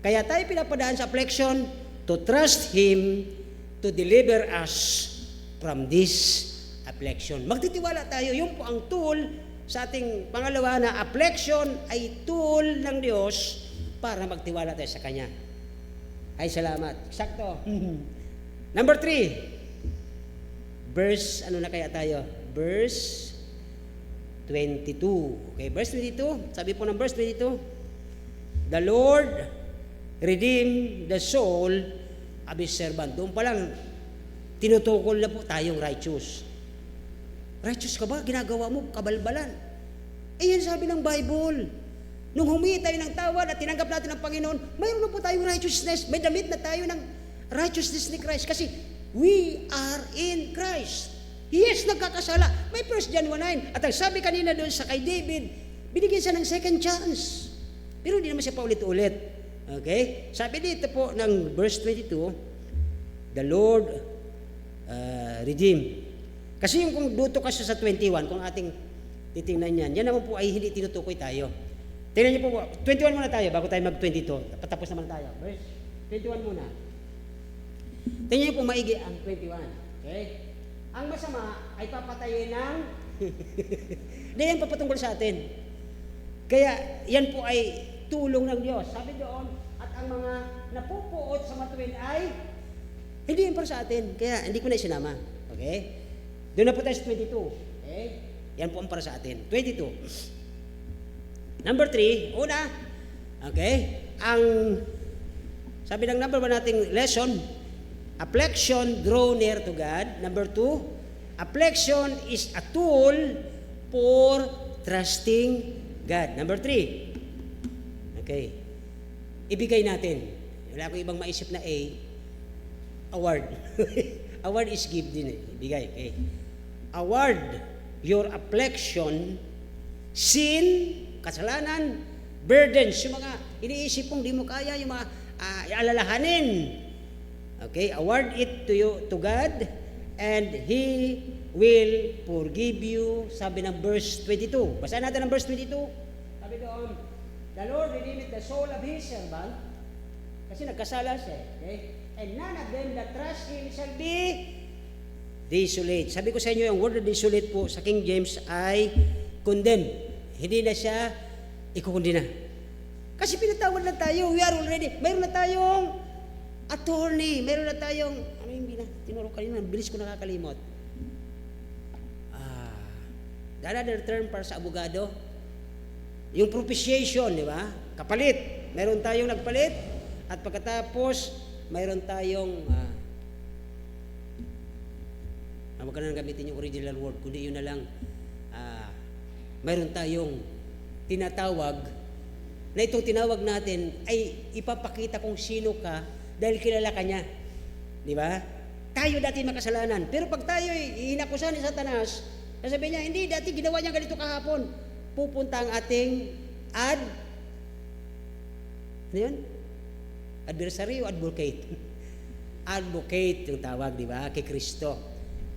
Kaya tayo pinapadaan sa affliction to trust Him to deliver us from this affliction. Magtitiwala tayo. Yun po ang tool sa ating pangalawa na affliction ay tool ng Diyos para magtiwala tayo sa Kanya. Ay, salamat. Eksakto. Number 3. Verse, ano na kaya tayo? Verse 22. Okay, verse 22. Sabi po ng verse 22, the Lord redeem the soul of His servant. Doon pa lang, tinutukol na po tayong righteous. Righteous ka ba? Ginagawa mo, kabalbalan. Yan sabi ng Bible. Nung humingi tayo ng tawad at tinanggap natin ng Panginoon, mayroon na po tayong righteousness. May damit na tayo ng righteousness ni Christ. Kasi we are in Christ. Yes, nagkakasala. May 1 John 1:9. At ang sabi kanina doon sa kay David, binigyan siya ng second chance. Pero hindi naman siya paulit-ulit. Okay? Sabi dito po ng verse 22, the Lord redeem. Kasi yung kung duto ka sa 21, kung ating titingnan yan naman po ay hindi tinutukoy tayo. Tingnan niyo po, 21 muna tayo bago tayo mag-22. Patapos naman tayo. Verse 21 muna. Tingnan niyo po maigi ang 21. Okay? Ang masama ay papatayin ng hindi yan papatungkol sa atin. Kaya yan po ay tulong ng Diyos. Sabi doon, at ang mga napupuot sa matuwid ay Hindi yan para sa atin. Kaya hindi ko na isinama. Okay? Doon na po tayo sa 22. Okay? Yan po ang para sa atin. 22. Number 3, una, okay, ang sabi ng number 1 nating lesson, affliction draw near to God. Number 2, affliction is a tool for trusting God. Number 3, okay, ibigay natin. Wala akong ibang maisip na award. Award is give din eh. Ibigay, okay. Award your affliction, sin, kasalanan, burdens, yung mga iniisip mong di mo kaya, yung mga alalahanin. Okay, award it to you, to God, and He will forgive you. Sabi ng verse 22. Basahin natin ang verse 22. Sabi doon, the Lord redeemed the soul of His servant, kasi nagkasala siya. Okay? And none of them that trust Him shall be desolate. Sabi ko sa inyo, yung word na desolate po sa King James ay condemn. Hindi na siya ikukundina. Kasi pinatawad na tayo. We are already, mayroon na tayong attorney, mayroon na tayong, ano yung tinuro kanina, bilis ko nakakalimot. Another term para sa abogado, yung propitiation, di ba? Kapalit. Mayroon tayong nagpalit, at pagkatapos, mayroon tayong, huwag ka na gamitin yung original word, kundi yun na lang, mayroon tayong tinatawag, na itong tinawag natin ay ipapakita kung sino ka dahil kilala ka niya. Di ba? Tayo dati makasalanan. Pero pag tayo inakusahan ni Satanas, sasabihin niya, hindi, dati ginawa niya ganito kahapon. Pupunta ang ating ano yun? Adversary o advocate? Advocate yung tawag, di ba? Kay Kristo.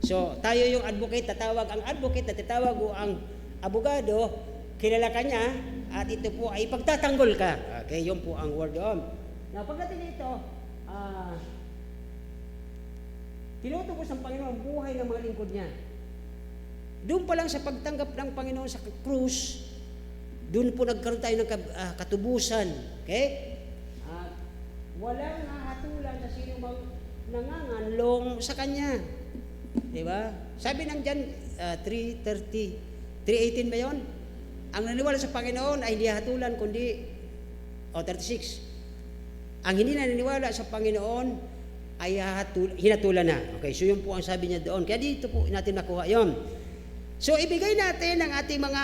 So, tayo yung advocate, tatawag ang advocate, tatawag o ang abogado, kilala ka niya, at ito po ay pagtatanggol ka. Okay, yun po ang word doon. Now, pagdating dito, tinutubos ng Panginoon ang buhay ng mga lingkod niya. Doon pa lang sa pagtanggap ng Panginoon sa krus, doon po nagkaroon tayo ng katubusan. Okay? Walang hahatulan sa sino bang nanganganlong sa Kanya. Diba? Sabi ng John 3:18 ba yun? Ang naniwala sa Panginoon ay hindi hatulan kundi 36. Ang hindi naniniwala sa Panginoon ay hinatulan na. Okay, so yun po ang sabi niya doon. Kaya dito po natin nakuha yun. So ibigay natin ang ating mga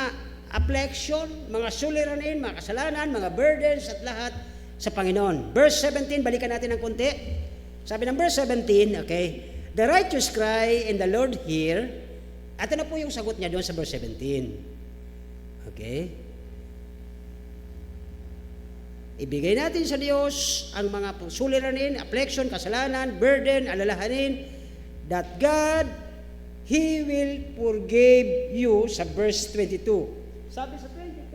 affliction, mga suliranin, mga kasalanan, mga burdens at lahat sa Panginoon. Verse 17, balikan natin ng konti. Sabi ng verse 17, okay, the righteous cry and the Lord hear. At ano po yung sagot niya doon sa verse 17? Okay? Ibigay natin sa Diyos ang mga suliranin, affliction, kasalanan, burden, alalahanin, that God, He will forgive you sa verse 22. Sabi sa 22,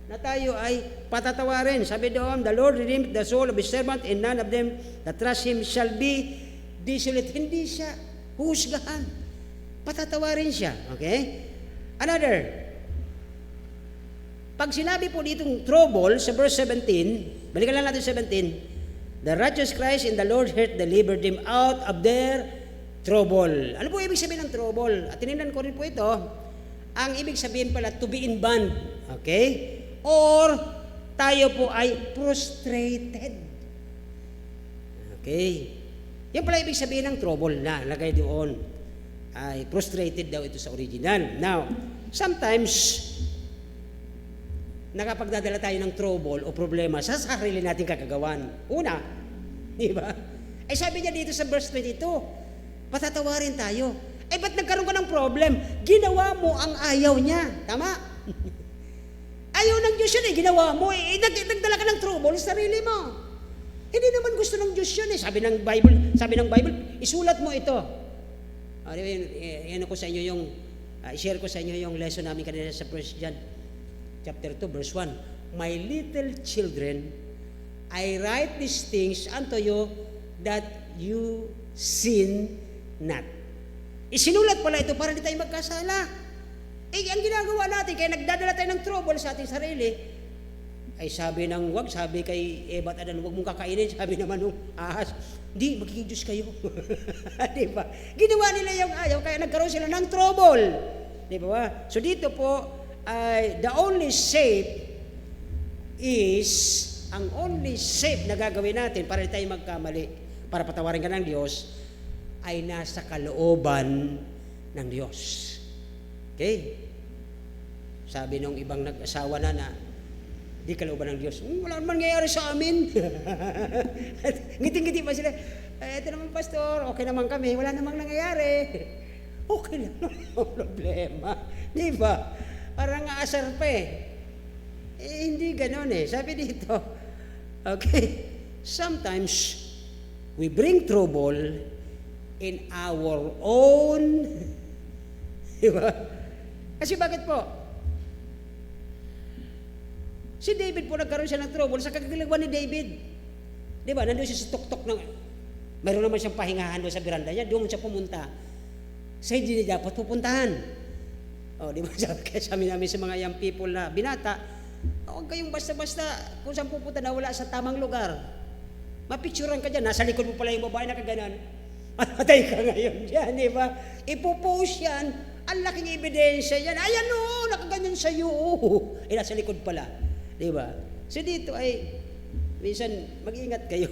na tayo ay patatawarin. Sabi doon, the Lord redeemed the soul of His servant, and none of them that trust Him shall be desolate. Hindi siya husgahan. Patatawarin siya. Okay? Another, pag sinabi po ditong trouble sa verse 17, balikan lang natin 17, the righteous Christ in the Lord heard delivered them out of their trouble. Ano po ibig sabihin ng trouble? At tinignan ko rin po ito, ang ibig sabihin pala to be in bond. Okay? Or tayo po ay frustrated. Okay? Yan pala ibig sabihin ng trouble na lagay doon. Ay frustrated daw ito sa original. Now, sometimes nakapagdadala tayo ng trouble o problema sa sarili nating kakagawan. Una, di ba? Ay sabi niya dito sa verse 22, patatawarin tayo. Eh ba't nagkaroon ka ng problem? Ginawa mo ang ayaw niya. Tama? Ayaw ng Diyos yun eh, ginawa mo eh. Nagdala ka ng trouble sa sarili mo. Hindi naman gusto ng Diyos yun eh. Sabi ng Bible, isulat mo ito. Yan ako sa inyo yung, share ko sa inyo yung lesson namin kanina sa 1 John chapter 2, verse 1. My little children, I write these things unto you that you sin not. Isinulat pala ito para hindi tayo magkasala. Eh, ang ginagawa natin, kaya nagdadala tayo ng trouble sa ating sarili, Ay sabi ng wag, sabi kay Eva at Adan, wag mong kakainin, sabi naman nung ahas, hindi, magiging Diyos kayo. Di ba? Ginawa nila yung ayaw, kaya nagkaroon sila ng trouble. Di ba? So dito po, the only safe is, ang only safe na gagawin natin para hindi tayo magkamali, para patawarin ka ng Diyos, ay nasa kalooban ng Diyos. Okay? Sabi nung ibang nag-asawa na di kalooban ng Diyos. Wala naman nangyayari sa amin. Ngiting-ngiti pa sila. Ito naman, pastor, okay naman kami. Wala namang nangyayari. Okay lang, no problema. Di ba? Parang aasar pa eh. Hindi ganon eh. Sabi dito, okay, sometimes we bring trouble in our own. Di ba? Kasi bakit po? Si David po nagkaroon siya ng trouble sa kagagawa ni David. Di ba? Nandun siya sa tuktok ng... Mayroon naman siyang pahingahan doon sa beranda niya. Doon siya pumunta. Sa hindi niya dapat pupuntahan. O, di ba? Sabi namin sa mga young people na binata, huwag kayong basta-basta kung saan pupunta na wala sa tamang lugar. Mapicturean ka dyan. Nasa likod mo pala yung babae na kaganan. Matay ka ngayon dyan, di ba? Ipopost yan. Ang laking ebidensya yan. Ayan o, nakaganyan sa'yo. Nasa likod pala. Diba? So dito ay, minsan mag-ingat kayo.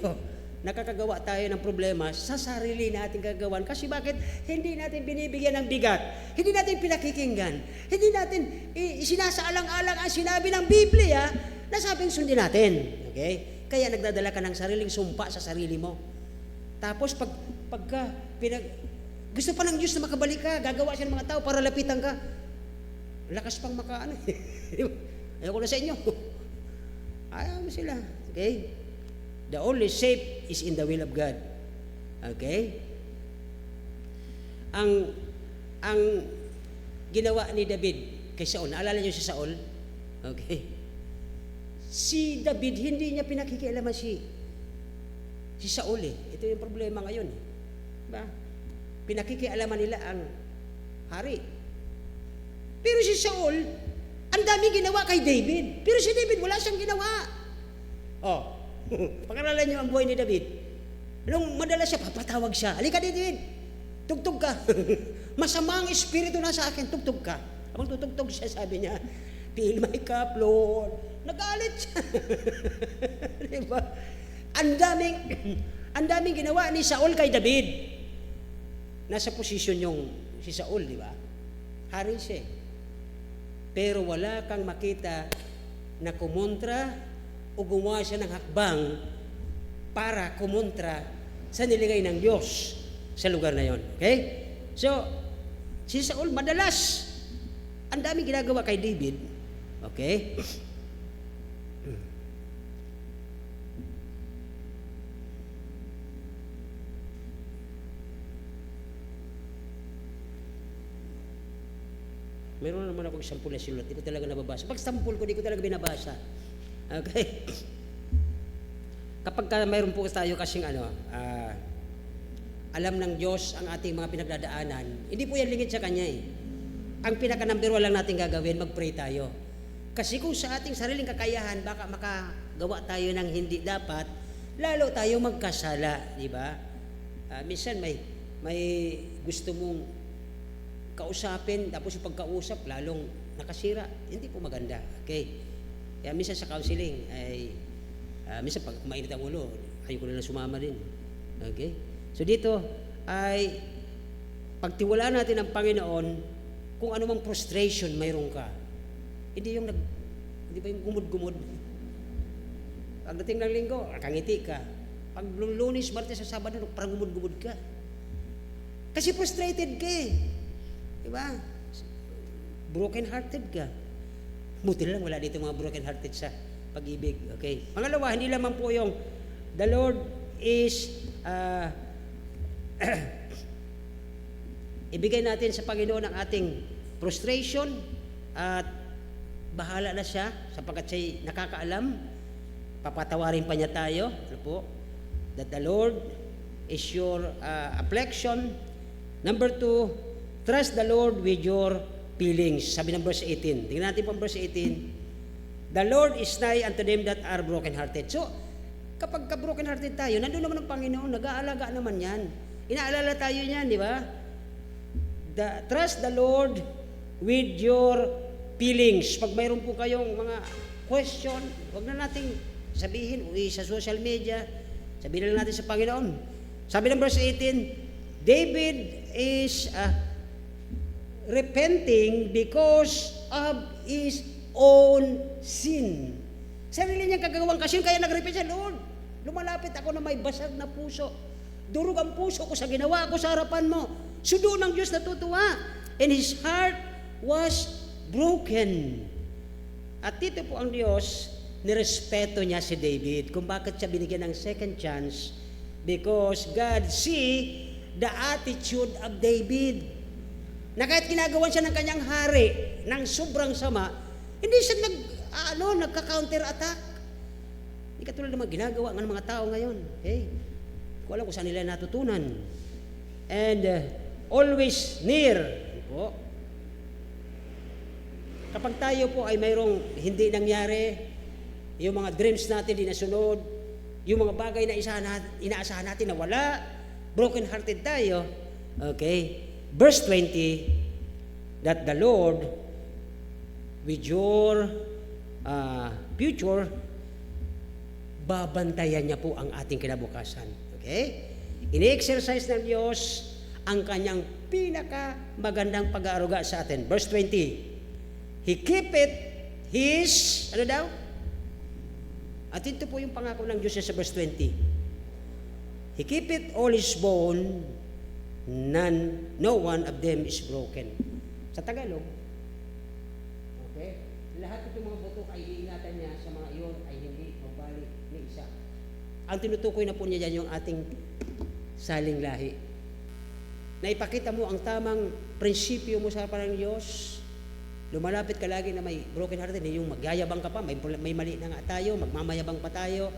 Nakakagawa tayo ng problema sa sarili natin gagawan. Kasi bakit? Hindi natin binibigyan ng bigat. Hindi natin pinakikinggan. Hindi natin isinasaalang-alang ang sinabi ng Biblia na sabing sundin natin. Okay? Kaya nagdadala ka ng sariling sumpa sa sarili mo. Tapos pagka gusto pa ng Diyos na makabalik ka, gagawa siya ng mga tao para lapitan ka. Lakas pang makaano. Ayoko na sa inyo. Ayaw mo sila. Okay? The only safe is in the will of God. Okay? Ang ginawa ni David kay Saul, naalala niyo si Saul? Okay? Si David, hindi niya pinakikialaman si Saul eh. Ito yung problema ngayon. Diba? Pinakikialaman nila ang hari. Pero si Saul, ang daming ginawa kay David. Pero si David, wala siyang ginawa. Oh, pag-aralan niyo ang buhay ni David. Nung madalas siya, papatawag siya. Halika David, tugtog ka. Masamang espiritu na sa akin, tugtog ka. Habang tutugtog siya, sabi niya, fill my cup, Lord. Nagalit siya. Diba? Ang daming ginawa ni Saul kay David. Nasa posisyon yung si Saul, di ba? Hari siya. Pero wala kang makita na kumontra o gumawa siya ng hakbang para kumontra sa nilagay ng Diyos sa lugar na yon. Okay? So, si Saul madalas ang daming ginagawa kay David. Okay? Meron naman akong sampul na sinulat, di ko talaga nababasa. Pag sampul ko, di ko talaga binabasa. Okay? Kapag mayroon po tayo kasing alam ng Diyos ang ating mga pinagdadaanan, hindi po yan lingid sa Kanya eh. Ang pinaka-number 1 lang natin gagawin, mag-pray tayo. Kasi kung sa ating sariling kakayahan, baka makagawa tayo ng hindi dapat, lalo tayo magkasala, di ba? Minsan may gusto mong kausapin, tapos yung pagkausap, lalong nakasira. Hindi po maganda. Okay? Kaya minsan sa counseling, ay minsan pag mainit ang ulo, ayaw ko na sumama din. Okay? So dito, ay pagtiwalaan natin ang Panginoon, kung ano mang frustration mayroon ka. Hindi ba yung gumod-gumod? Pagdating ng linggo, nakangiti ka. Pag Lunes, Martes, sa Sabado, parang gumod-gumod ka. Kasi frustrated ka eh. Diba? Broken-hearted ka. Buti lang wala dito mga broken-hearted sa pag-ibig. Okay? Pangalawa, hindi lamang po yung the Lord is ibigay natin sa Panginoon ang ating frustration at bahala na siya sapagkat siya'y nakakaalam. Papatawarin pa niya tayo. Ano po? That the Lord is your affliction. Number 2, trust the Lord with your feelings. Sabi ng verse 18. Tingnan natin po ang verse 18. The Lord is nigh unto them that are brokenhearted. So, kapag ka-brokenhearted tayo, nandun naman ang Panginoon, nag-aalaga naman yan. Inaalala tayo niyan, di ba? Trust the Lord with your feelings. Pag mayroon po kayong mga question, huwag na nating sabihin sa social media, sabihin na lang natin sa Panginoon. Sabi ng verse 18, David is repenting because of his own sin. Sarili niyang kagawang kasyon, kaya nag-repent siya, Lord, lumalapit ako na may basag na puso. Durog ang puso ko sa ginawa ko sa harapan mo. Sudo ng Diyos natutuwa. And his heart was broken. At dito po ang Diyos, nirespeto niya si David. Kung bakit siya binigyan ng second chance? Because God see the attitude of David. Na kahit ginagawan siya ng kanyang hari ng sobrang sama, hindi siya nagka-counter attack. Hindi katulad ng mga ginagawa ng mga tao ngayon. Okay? Hindi ko alam kung saan nila natutunan. And always near. Po. Kapag tayo po ay mayroong hindi nangyari, yung mga dreams natin di nasunod, yung mga bagay na inaasahan natin na wala, broken hearted tayo, okay, verse 20, that the Lord with your future, babantayan niya po ang ating kinabukasan. Okay? Ini-exercise ng Diyos ang kanyang pinaka magandang pag-aaruga sa atin. Verse 20, He keepeth His, ano daw? At ito po yung pangako ng Diyos sa verse 20. He keepeth all His bone, no one of them is broken. Sa Tagalog, okay, lahat itong mga buto ay iingatan niya, sa mga iyon ay hindi magbalik ni isa. Ang tinutukoy na po niya dyan yung ating saling lahi. Naipakita mo ang tamang prinsipyo mo sa harapan ng Diyos. Lumalapit ka lagi na may broken hearted, yung magyayabang ka pa, may mali na nga tayo, magmamayabang pa tayo.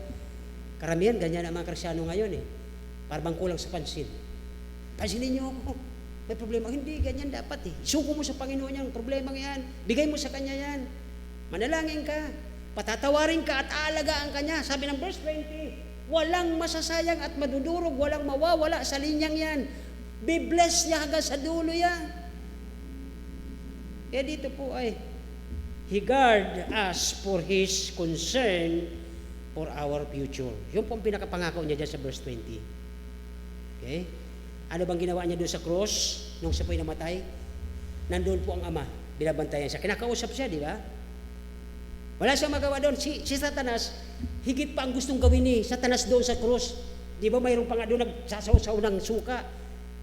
Karamihan, ganyan ang mga Kristyano ngayon Parang kulang sa pansin. Pansinin niyo ako, may problema. Hindi, ganyan dapat Isuko mo sa Panginoon yan, problema yan, bigay mo sa Kanya yan. Manalangin ka, patatawarin ka at aalagaan ka niya. Sabi ng verse 20, walang masasayang at madudurog, walang mawawala sa linyang yan. Be-bless niya hanggang sa dulo yan. Dito po ay, He guard us for His concern for our future. Yun po ang pinakapangako niya dyan sa verse 20. Okay? Ano bang ginawa niya doon sa cross nung siya po'y namatay? Nandun po ang Ama, binabantayan siya. Kinakausap siya, di ba? Wala siyang magawa doon. Si Satanas, higit pa ang gustong gawin ni Satanas doon sa cross. Di ba mayroon pa nga doon nagsasaw-saw ng suka?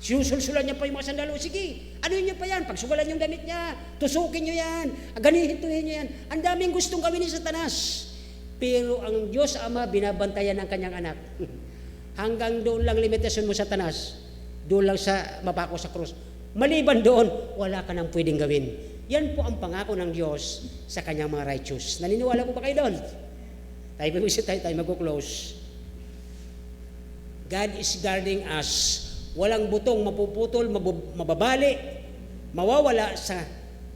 Sinusulsulan niya pa yung mga sandalo. Sige, ano niya pa yan? Pagsugalan yung damit niya, tusukin niyo yan, ganihintuhin niyo yan. Ang daming gustong gawin ni Satanas. Pero ang Diyos Ama, binabantayan ng kanyang anak. Hanggang doon lang limitasyon mo, Satanas. Doon lang sa mapako sa krus. Maliban doon, wala ka nang pwedeng gawin. Yan po ang pangako ng Diyos sa kanyang mga righteous. Naniniwala po ba kayo doon? Tayo mag-close. God is guarding us. Walang butong mapuputol, mababali, mawawala sa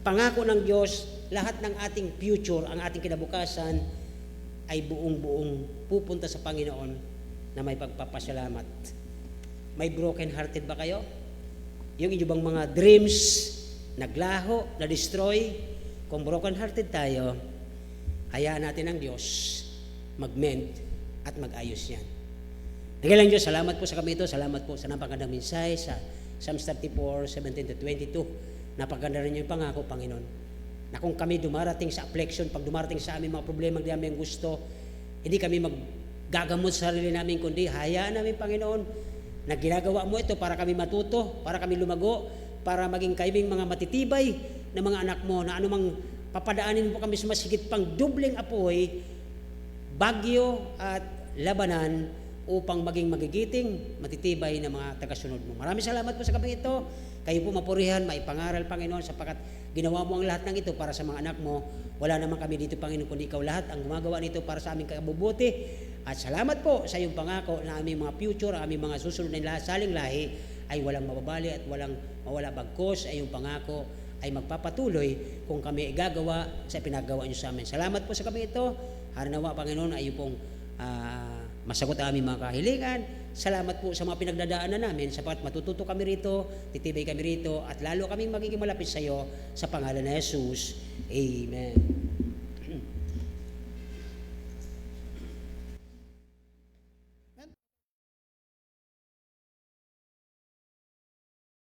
pangako ng Diyos. Lahat ng ating future, ang ating kinabukasan, ay buong-buong pupunta sa Panginoon na may pagpapasalamat. May broken hearted ba kayo? Yung inyong bang mga dreams naglaho, na-destroy? Kung broken hearted tayo, hayaan natin ang Diyos mag-mend at mag-ayos yan. Nagilang Diyos, salamat po sa kami ito. Salamat po sa napakagandang mensahe sa Psalms 34, 17-22. Napakaganda rin yung pangako, Panginoon. Na kung kami dumarating sa affliction, pag dumarating sa aming mga problema, hindi namin gusto, hindi kami maggagamot sa sarili namin, kundi hayaan namin, Panginoon, na ginagawa mo ito para kami matuto, para kami lumago, para maging kaming mga matitibay na mga anak mo, na anumang papadaanin mo kami sa masigit pang dubling apoy, bagyo at labanan, upang maging magigiting, matitibay na mga tagasunod mo. Maraming salamat po sa gabi ito. Kayo po mapurihan, maipangaral, Panginoon, sapagkat ginawa mo ang lahat ng ito para sa mga anak mo. Wala naman kami dito, Panginoon, kundi ikaw lahat ang gumagawa nito para sa aming kabubuti. At salamat po sa iyong pangako na aming mga future, aming mga susunod na saling lahi ay walang mababali at walang mawala bagkos sa iyong pangako ay magpapatuloy kung kami ay gagawa sa pinagawa niyo sa amin. Salamat po sa gabi ito. Haranawa, Panginoon, ay pong masagot ang aming mga kahilingan. Salamat po sa mga pinagdadaanan namin sapagat matututo kami rito, titibay kami rito, at lalo kaming magiging malapit sa iyo sa pangalan ni Jesus. Amen.